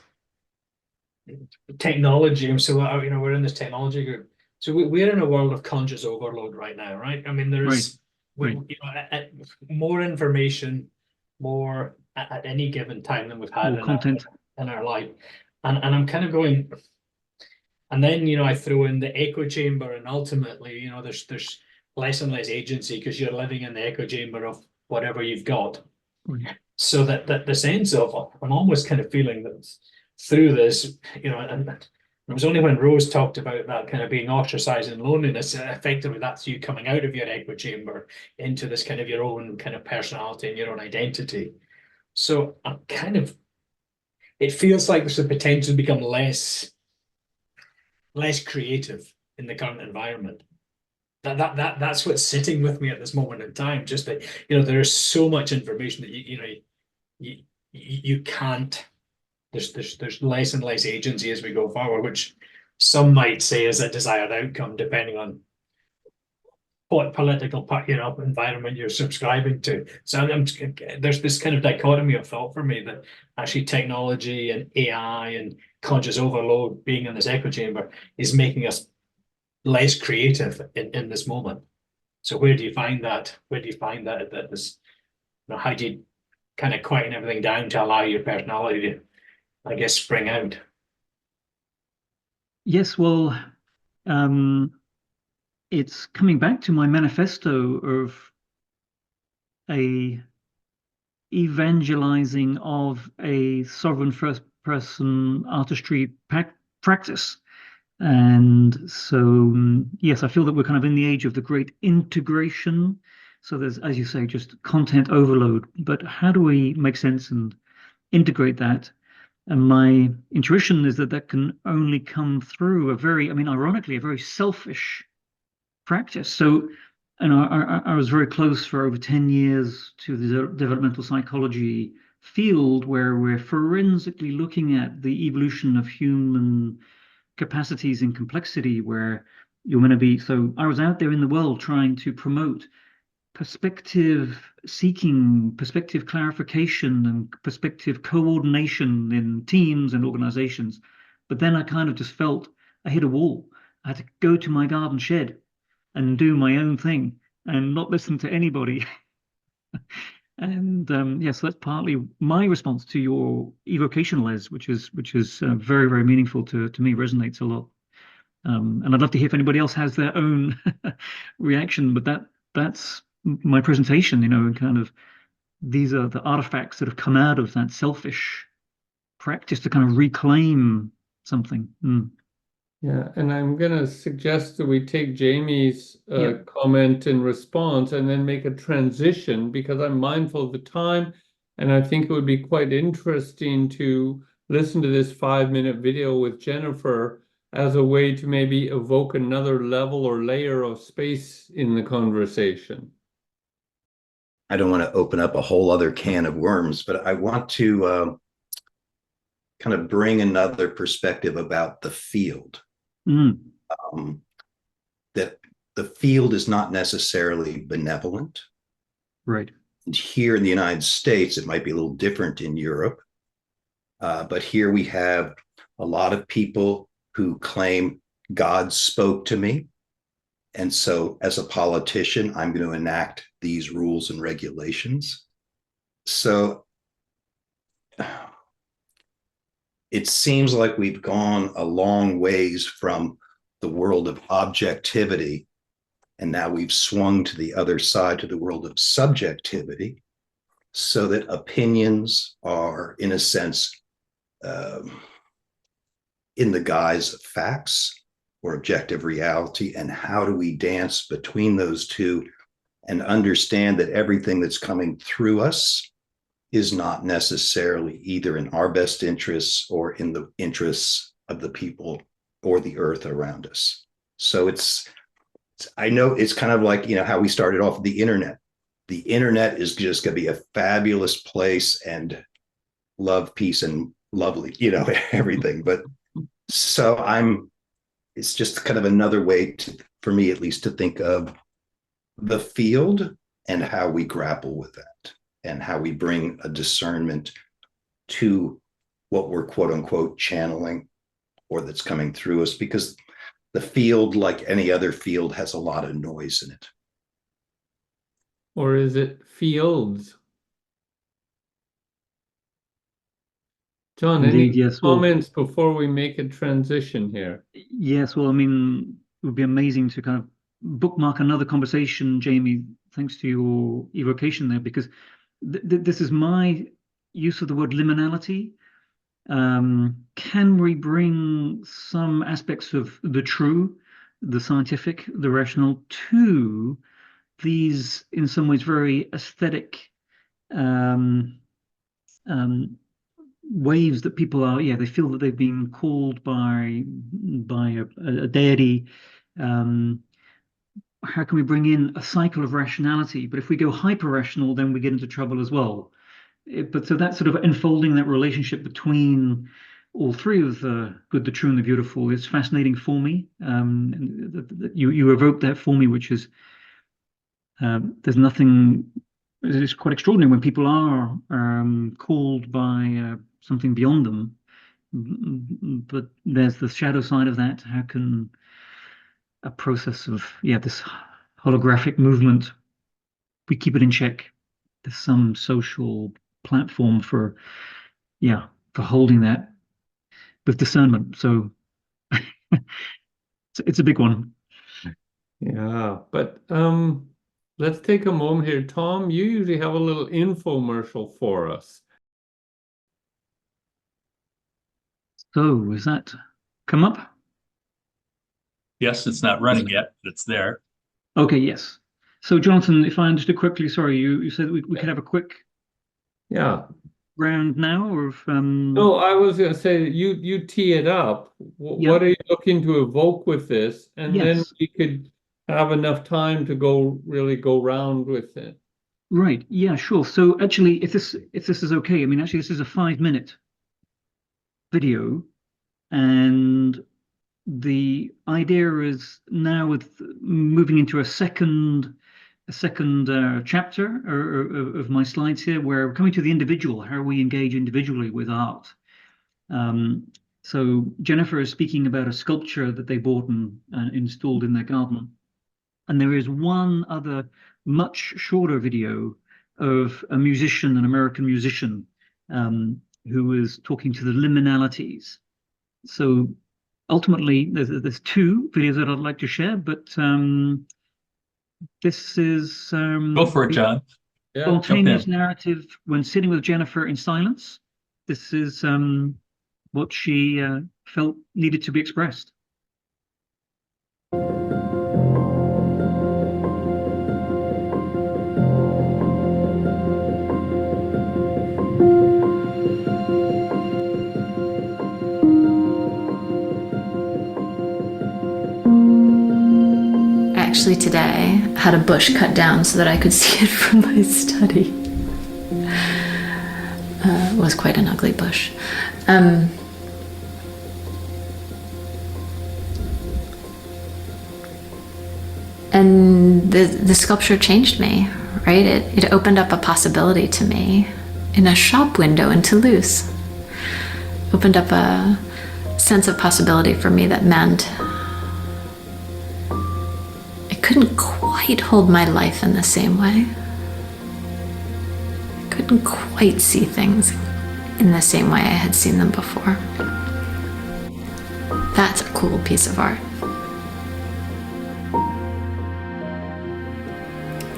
technology. So we're in this technology group. So we're in a world of conscious overload right now, right? I mean, there's Right. more information, more at any given time than we've had More content. in our life. And I'm kind of going, and then I throw in the echo chamber, and ultimately, there's less and less agency because you're living in the echo chamber of whatever you've got. Right. So that the sense of, I'm almost kind of feeling that through this, and it was only when Rose talked about that kind of being ostracized and loneliness, effectively that's you coming out of your echo chamber into this kind of your own kind of personality and your own identity. So I'm kind of, it feels like there's a potential to become less creative in the current environment. That's what's sitting with me at this moment in time. Just that there is so much information that you can't. There's less and less agency as we go forward, which some might say is a desired outcome, depending on what political environment you're subscribing to. So there's this kind of dichotomy of thought for me that actually technology and AI and conscious overload, being in this echo chamber, is making us less creative in this moment. So where do you find that? Where do you find that this? How do you kind of quieten everything down to allow your personality to, I guess, spring out? Yes, well, it's coming back to my manifesto of a evangelizing of a sovereign first person artistry practice. And so, yes, I feel that we're kind of in the age of the great integration. So there's, as you say, just content overload. But how do we make sense and integrate that? And my intuition is that can only come through ironically, a very selfish practice. So, I was very close for over 10 years to the developmental psychology field, where we're forensically looking at the evolution of human capacities and complexity, where you're going to be. So I was out there in the world trying to promote perspective seeking, perspective clarification, and perspective coordination in teams and organizations. But then I kind of just felt I hit a wall. I had to go to my garden shed and do my own thing and not listen to anybody. And yes, that's partly my response to your evocation, Les, which is very, very meaningful to me, resonates a lot. And I'd love to hear if anybody else has their own reaction, but that's my presentation, and kind of these are the artifacts that have come out of that selfish practice to kind of reclaim something. Yeah, and I'm going to suggest that we take Jamie's comment in response and then make a transition, because I'm mindful of the time, and I think it would be quite interesting to listen to this 5-minute video with Jennifer as a way to maybe evoke another level or layer of space in the conversation. I don't want to open up a whole other can of worms, but I want to kind of bring another perspective about the field. Mm. That the field is not necessarily benevolent. Right. Here in the United States, it might be a little different in Europe. But here we have a lot of people who claim God spoke to me. And so as a politician, I'm going to enact these rules and regulations. So it seems like we've gone a long ways from the world of objectivity, and now we've swung to the other side, to the world of subjectivity, so that opinions are, in a sense, in the guise of facts or objective reality. And how do we dance between those two and understand that everything that's coming through us is not necessarily either in our best interests or in the interests of the people or the earth around us. So I know it's kind of like, how we started off with the internet. The internet is just going to be a fabulous place and love, peace, and lovely, everything. But so it's just kind of another way for me at least, to think of the field and how we grapple with that and how we bring a discernment to what we're quote unquote channeling or that's coming through us, because the field, like any other field, has a lot of noise in it. Or is it fields? John, Indeed, any yes. Well, comments before we make a transition here? yes, well, I mean, it would be amazing to kind of bookmark another conversation, Jamie, thanks to your evocation there, because this is my use of the word liminality. Can we bring some aspects of the true, the scientific, the rational to these, in some ways, very aesthetic waves that people are, they feel that they've been called by a deity. How can we bring in a cycle of rationality? But if we go hyper-rational, then we get into trouble as well. But so that sort of unfolding that relationship between all three of the good, the true, and the beautiful is fascinating for me. You evoked that for me, which is there's nothing. It's quite extraordinary when people are called by something beyond them. But there's the shadow side of that. How can a process of this holographic movement, we keep it in check? There's some social platform for holding that with discernment. So it's a big one. Yeah, but let's take a moment here. Tom, you usually have a little infomercial for us. So is that come up? Yes, it's not running yet, but it's there. Okay, yes. So Jonathan, if I understood correctly, sorry, you said we could have a quick round now, or if No, I was going to say you tee it up. What are you looking to evoke with this? And then we could have enough time to really go round with it. Right. Yeah, sure. So actually, if this is okay, I mean, actually, this is a 5-minute video, and the idea is now with moving into a second chapter of my slides here, where we're coming to the individual, how we engage individually with art. So Jennifer is speaking about a sculpture that they bought and installed in their garden. And there is one other much shorter video of a musician, an American musician, who is talking to the liminalities. So ultimately, there's 2 videos that I'd like to share, but this is go for it, John. Spontaneous narrative when sitting with Jennifer in silence. This is what she felt needed to be expressed. Actually today had a bush cut down so that I could see it from my study. was quite an ugly bush. And the sculpture changed me, right? It opened up a possibility to me in a shop window in Toulouse. Opened up a sense of possibility for me that meant I couldn't quite hold my life in the same way. I couldn't quite see things in the same way I had seen them before. That's a cool piece of art.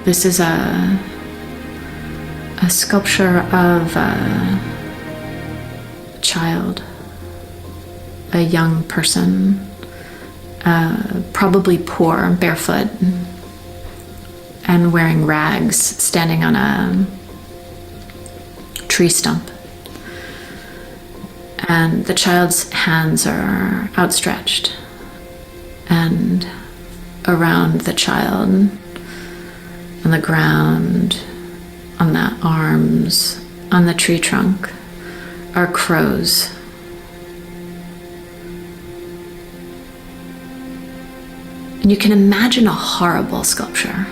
This is a sculpture of a child, a young person, probably poor, barefoot, and wearing rags, standing on a tree stump. And the child's hands are outstretched, and around the child, on the ground, on the arms, on the tree trunk, are crows. And you can imagine a horrible sculpture,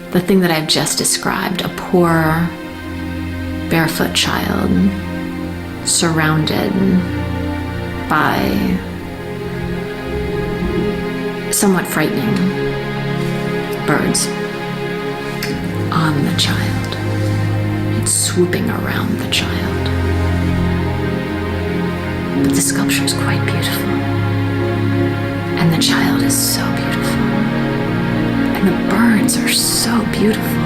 the thing that I've just described, a poor, barefoot child surrounded by somewhat frightening birds on the child. It's swooping around the child. But the sculpture is quite beautiful. And the child is so beautiful. And the birds are so beautiful.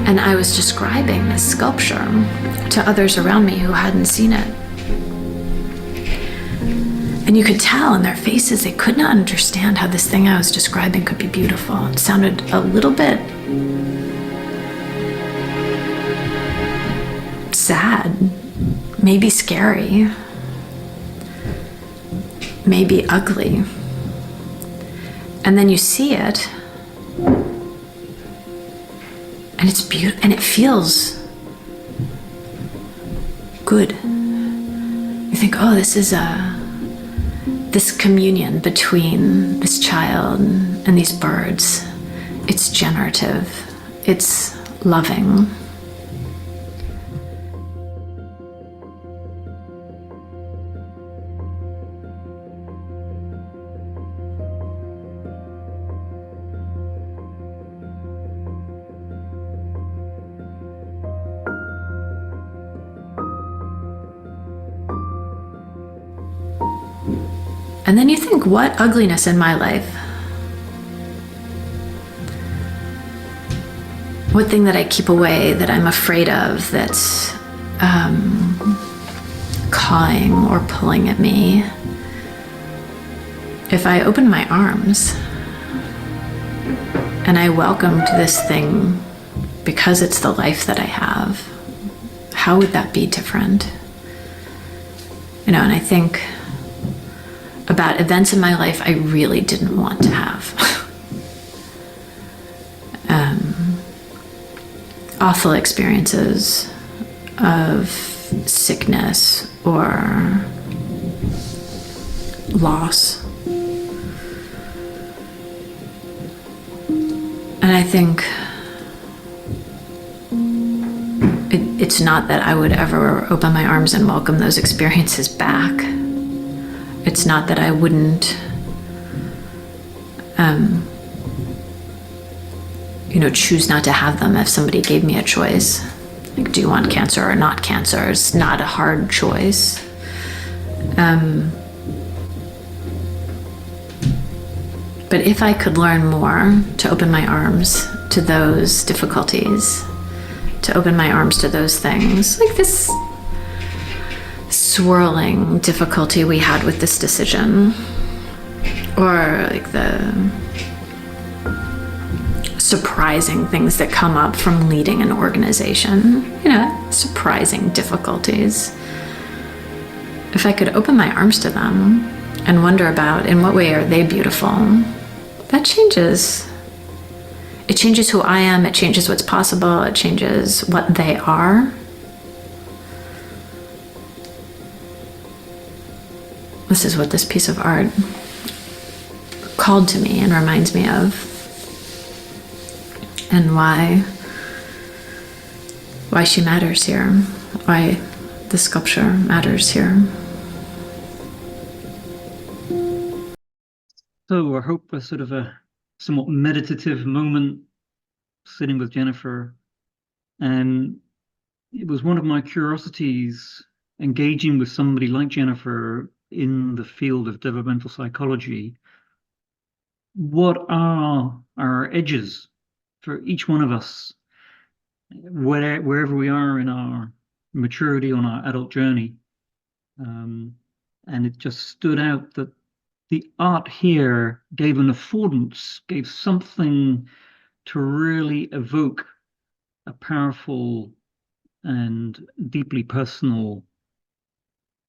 And I was describing this sculpture to others around me who hadn't seen it. And you could tell in their faces they could not understand how this thing I was describing could be beautiful. It sounded a little bit sad, maybe scary, maybe ugly. And then you see it, and it's beautiful, and it feels good. You think, oh, this is this communion between this child and these birds. It's generative, it's loving. And then you think, what ugliness in my life? What thing that I keep away, that I'm afraid of, that's cawing or pulling at me? If I open my arms and I welcomed this thing because it's the life that I have, how would that be different? You know, and I think about events in my life I really didn't want to have. Awful experiences of sickness or loss. And I think it's not that I would ever open my arms and welcome those experiences back. It's not that I wouldn't, choose not to have them if somebody gave me a choice. Like, do you want cancer or not cancer? It's not a hard choice. But if I could learn more to open my arms to those difficulties, to open my arms to those things, like this swirling difficulty we had with this decision, or like the surprising things that come up from leading an organization, surprising difficulties. If I could open my arms to them and wonder about in what way are they beautiful, that changes it changes who I am, it changes what's possible, it changes what they are. This is what this piece of art called to me and reminds me of, and why she matters here, why the sculpture matters here. So I hope a sort of a somewhat meditative moment sitting with Jennifer, and it was one of my curiosities engaging with somebody like Jennifer in the field of developmental psychology. What are our edges for each one of us, wherever we are in our maturity on our adult journey? And it just stood out that the art here gave an affordance, gave something to really evoke a powerful and deeply personal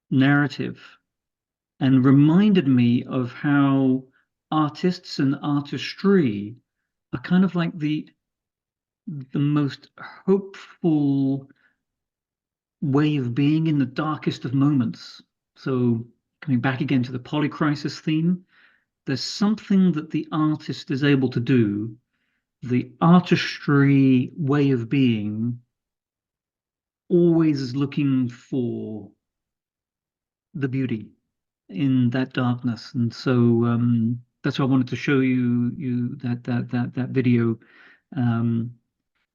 narrative, and reminded me of how artists and artistry are kind of like the most hopeful way of being in the darkest of moments. So coming back again to the polycrisis theme, there's something that the artist is able to do, the artistry way of being, always looking for the beauty in that darkness. And so that's why I wanted to show you that video. And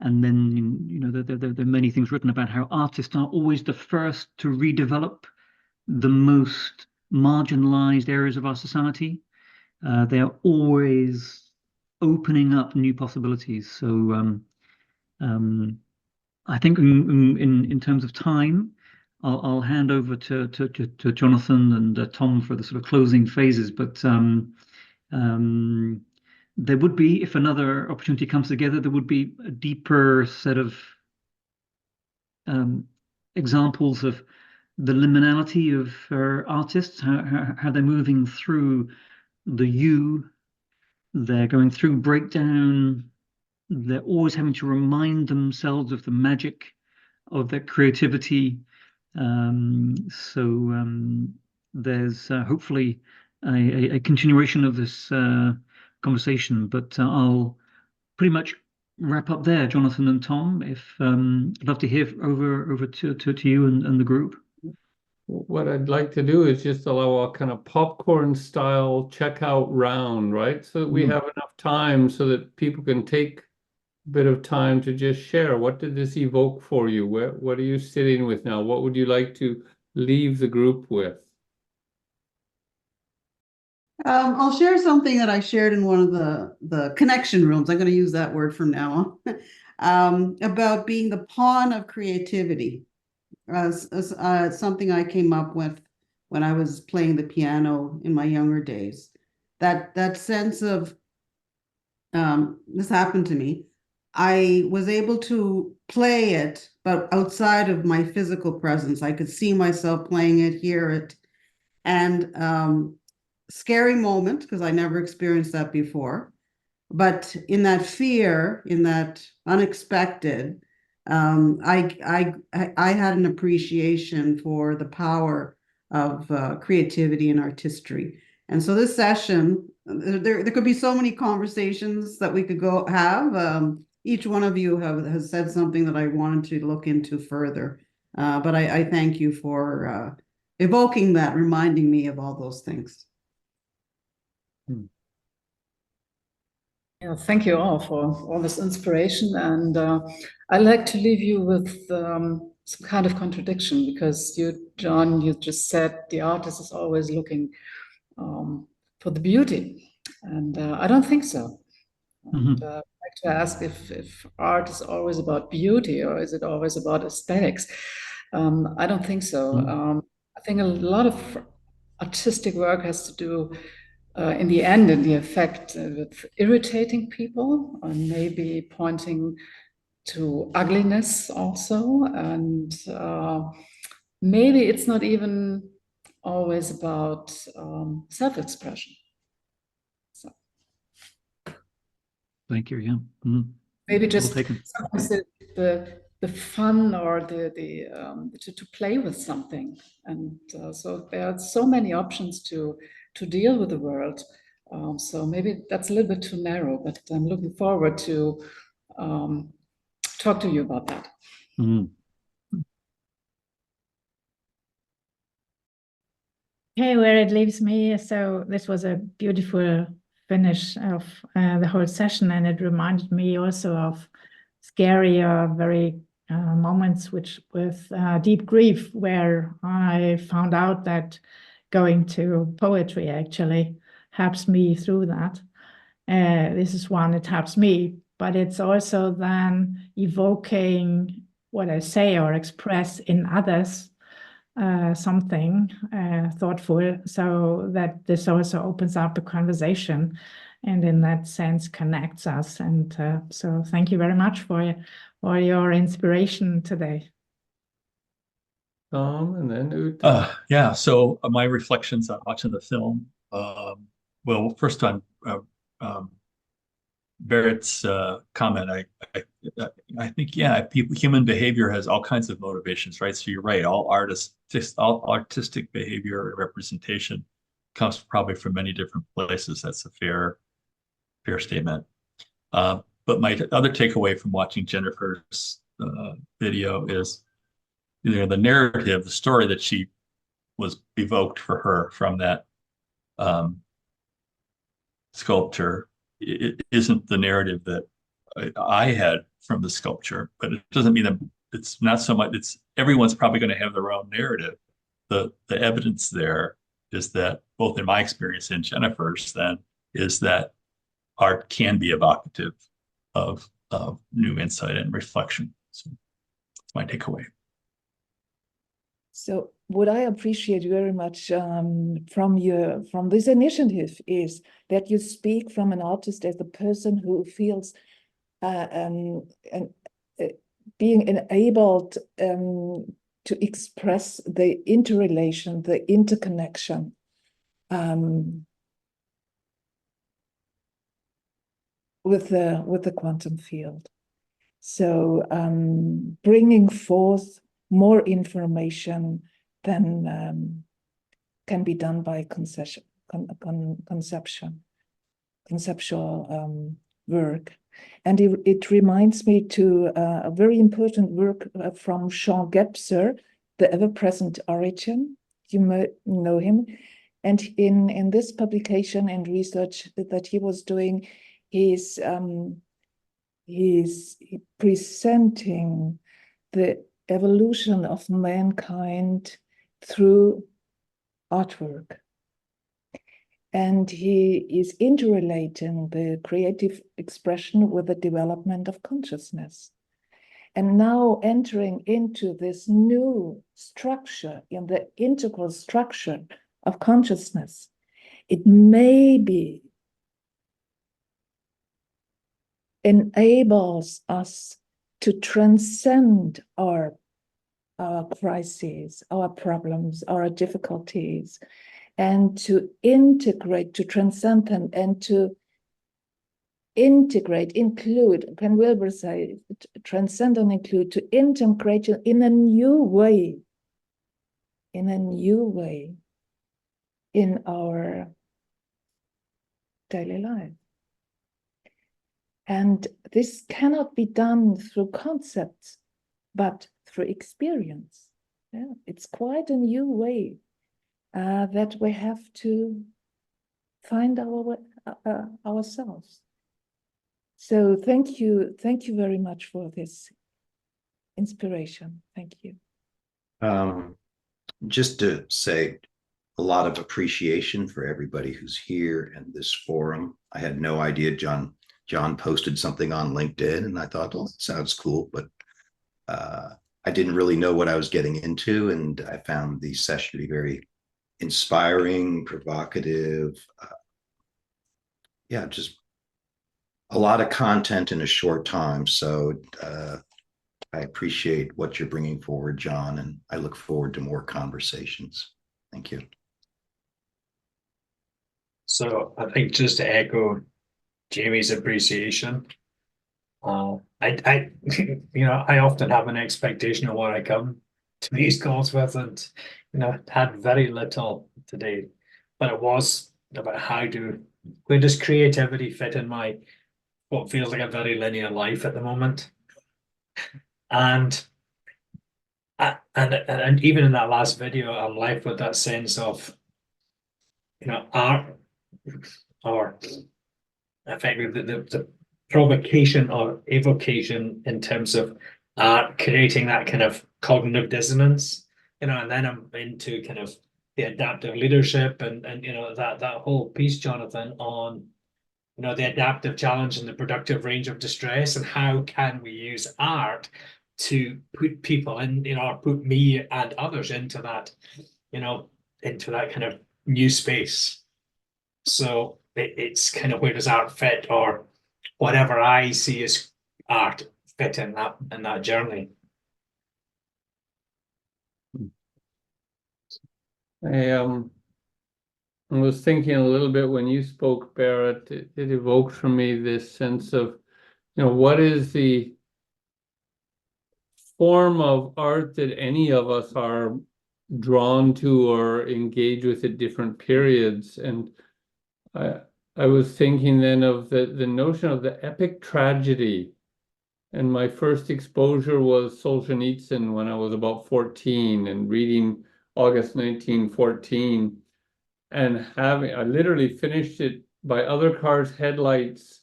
then, you know, there are many things written about how artists are always the first to redevelop the most marginalized areas of our society. They're always opening up new possibilities. So I think in terms of time, I'll hand over to Jonathan and Tom for the sort of closing phases. But there would be, if another opportunity comes together, there would be a deeper set of examples of the liminality of artists, how they're moving through the you, they're going through breakdown, they're always having to remind themselves of the magic of their creativity. There's hopefully a continuation of this conversation, but I'll pretty much wrap up there, Jonathan and Tom. If I'd love to hear over to you and the group. What I'd like to do is just allow a kind of popcorn style checkout round, right? So that we have enough time so that people can take a bit of time to just share. What did this evoke for you? What are you sitting with now? What would you like to leave the group with? I'll share something that I shared in one of the connection rooms. I'm going to use that word from now on, about being the pawn of creativity. Something I came up with when I was playing the piano in my younger days. That sense of this happened to me. I was able to play it, but outside of my physical presence. I could see myself playing it, hear it, and scary moment because I never experienced that before. But in that fear, in that unexpected, I had an appreciation for the power of creativity and artistry. And so this session, there could be so many conversations that we could go have. Each one of you has said something that I wanted to look into further. But I thank you for evoking that, reminding me of all those things. Yeah, thank you all for all this inspiration. And I'd like to leave you with some kind of contradiction, because you, John, you just said the artist is always looking for the beauty. And I don't think so. And, I'd like to ask if art is always about beauty, or is it always about aesthetics? I don't think so. I think a lot of artistic work has to do in the end, in the effect, with irritating people, and maybe pointing to ugliness also. And maybe it's not even always about self-expression. So. Thank you. Yeah. Mm. Maybe Well just taken. sometimes the fun or to play with something, and so there are so many options to deal with the world. So maybe that's a little bit too narrow, but I'm looking forward to talk to you about that. Mm. Okay, where it leaves me. So this was a beautiful finish of the whole session, and it reminded me also of scary or very moments with deep grief, where I found out that going to poetry actually helps me through that. This is one, it helps me, but it's also then evoking what I say or express in others something thoughtful, so that this also opens up a conversation and in that sense connects us. And so thank you very much for your inspiration today. Tom, and then Uta. Yeah, so my reflections on watching the film. Well, first on Barrett's comment, I think, yeah, human behavior has all kinds of motivations, right? So you're right, all artistic behavior and representation comes probably from many different places. That's a fair statement. But my other takeaway from watching Jennifer's video is, the narrative, the story that she was evoked for her from that sculpture. It isn't the narrative that I had from the sculpture, but it doesn't mean that it's not so much. It's everyone's probably going to have their own narrative. The evidence there is that, both in my experience and Jennifer's, then, is that art can be evocative of new insight and reflection. So that's my takeaway. So what I appreciate very much from this initiative is that you speak from an artist as a person who feels being enabled to express the interrelation, the interconnection. With the quantum field. So bringing forth more information than can be done by conceptual work. And it reminds me to a very important work from Jean Gebser, The Ever-Present Origin. You may know him. And in this publication and research that he was doing, he's presenting the evolution of mankind through artwork. And he is interrelating the creative expression with the development of consciousness. And now entering into this new structure, in the integral structure of consciousness, it maybe enables us to transcend our crises, our problems, our difficulties, and to integrate, to transcend them, and to integrate, include, Ken Wilber say, transcend and include, to integrate in a new way, in our daily life. And this cannot be done through concepts, but through experience. Yeah, it's quite a new way that we have to find ourselves. So thank you very much for this inspiration. Thank you. Just to say, a lot of appreciation for everybody who's here and this forum. I had no idea John posted something on LinkedIn, and I thought, well, that sounds cool, but I didn't really know what I was getting into, and I found the session to be very inspiring, provocative. Yeah, just a lot of content in a short time. So I appreciate what you're bringing forward, John, and I look forward to more conversations. Thank you. So I think just to echo Jamie's appreciation. I I often have an expectation of what I come to these calls with, and had very little today, but it was about where does creativity fit in my what feels like a very linear life at the moment, and and even in that last video, I'm left with that sense of art, or effectively the provocation or evocation in terms of art creating that kind of cognitive dissonance, and then I'm into kind of the adaptive leadership and that whole piece, Jonathan, on the adaptive challenge and the productive range of distress, and how can we use art to put people in, or put me and others into that, into that kind of new space. So it's kind of, where does art fit, or whatever I see as art fit in that journey? I was thinking a little bit when you spoke, Barrett, it evoked for me this sense of, what is the form of art that any of us are drawn to or engage with at different periods. And I was thinking then of the notion of the epic tragedy. And my first exposure was Solzhenitsyn when I was about 14 and reading August 1914. And I literally finished it by other cars' headlights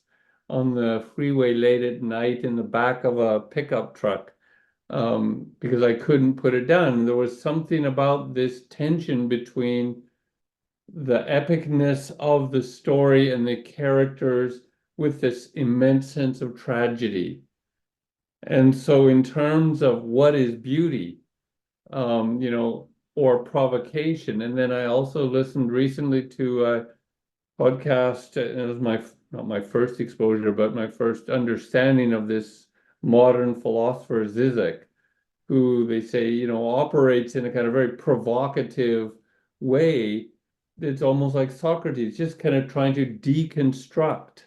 on the freeway late at night in the back of a pickup truck, because I couldn't put it down. There was something about this tension between the epicness of the story and the characters with this immense sense of tragedy. And so in terms of what is beauty, or provocation. And then I also listened recently to a podcast, and it was not my first exposure, but my first understanding of this modern philosopher, Zizek, who they say, operates in a kind of very provocative way. It's almost like Socrates, just kind of trying to deconstruct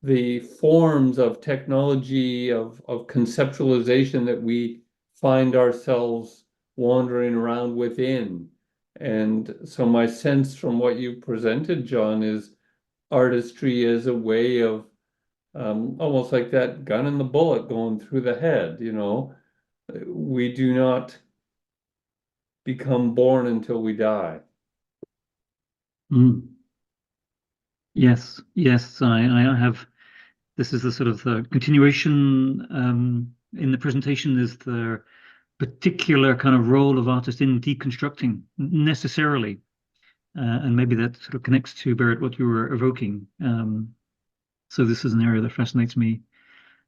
the forms of technology, of conceptualization that we find ourselves wandering around within. And so my sense from what you presented, John, is artistry as a way of almost like that gun and the bullet going through the head, we do not become born until we die. Yes, I have. This is the sort of the continuation in the presentation, is the particular kind of role of artists in deconstructing necessarily. And maybe that sort of connects to, Barrett, what you were evoking. So this is an area that fascinates me.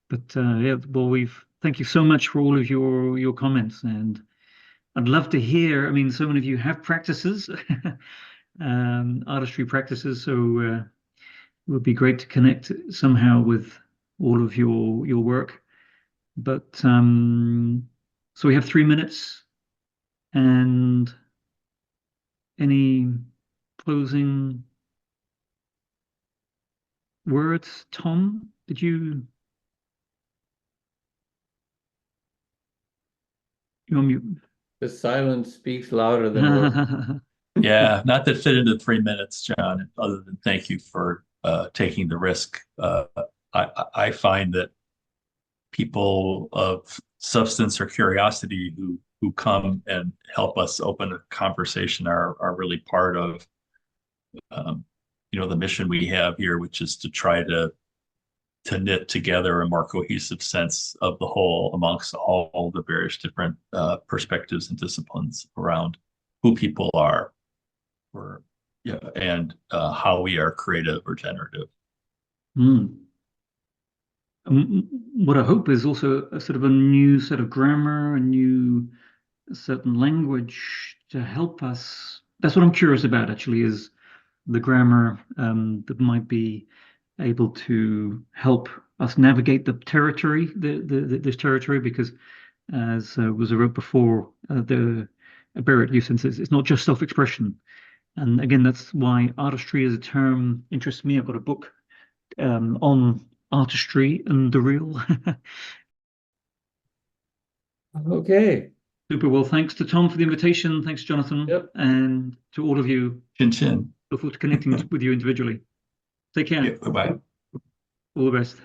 But yeah, well, thank you so much for all of your comments, and I'd love to hear. I mean, so many of you have practices, artistry practices, so it would be great to connect somehow with all of your work. But so we have 3 minutes, and any closing words? Tom, did you on mute? The silence speaks louder than words. Yeah, not that fit into 3 minutes, John, other than thank you for taking the risk. I find that people of substance or curiosity who come and help us open a conversation are really part of the mission we have here, which is to try to knit together a more cohesive sense of the whole amongst all the various different perspectives and disciplines around who people are, and how we are creative or generative. What I hope is also a sort of a new set of grammar, a new certain language to help us. That's what I'm curious about, actually, is the grammar that might be able to help us navigate the territory, this territory, because as was wrote before, Barrett, you sense it's not just self-expression. And again, that's why artistry as a term interests me. I've got a book on artistry and the real. Okay. Super. Well, thanks to Tom for the invitation. Thanks, Jonathan. Yep. And to all of you. Chin chin. Look forward to connecting with you individually. Take care. Yeah, bye-bye. All the best.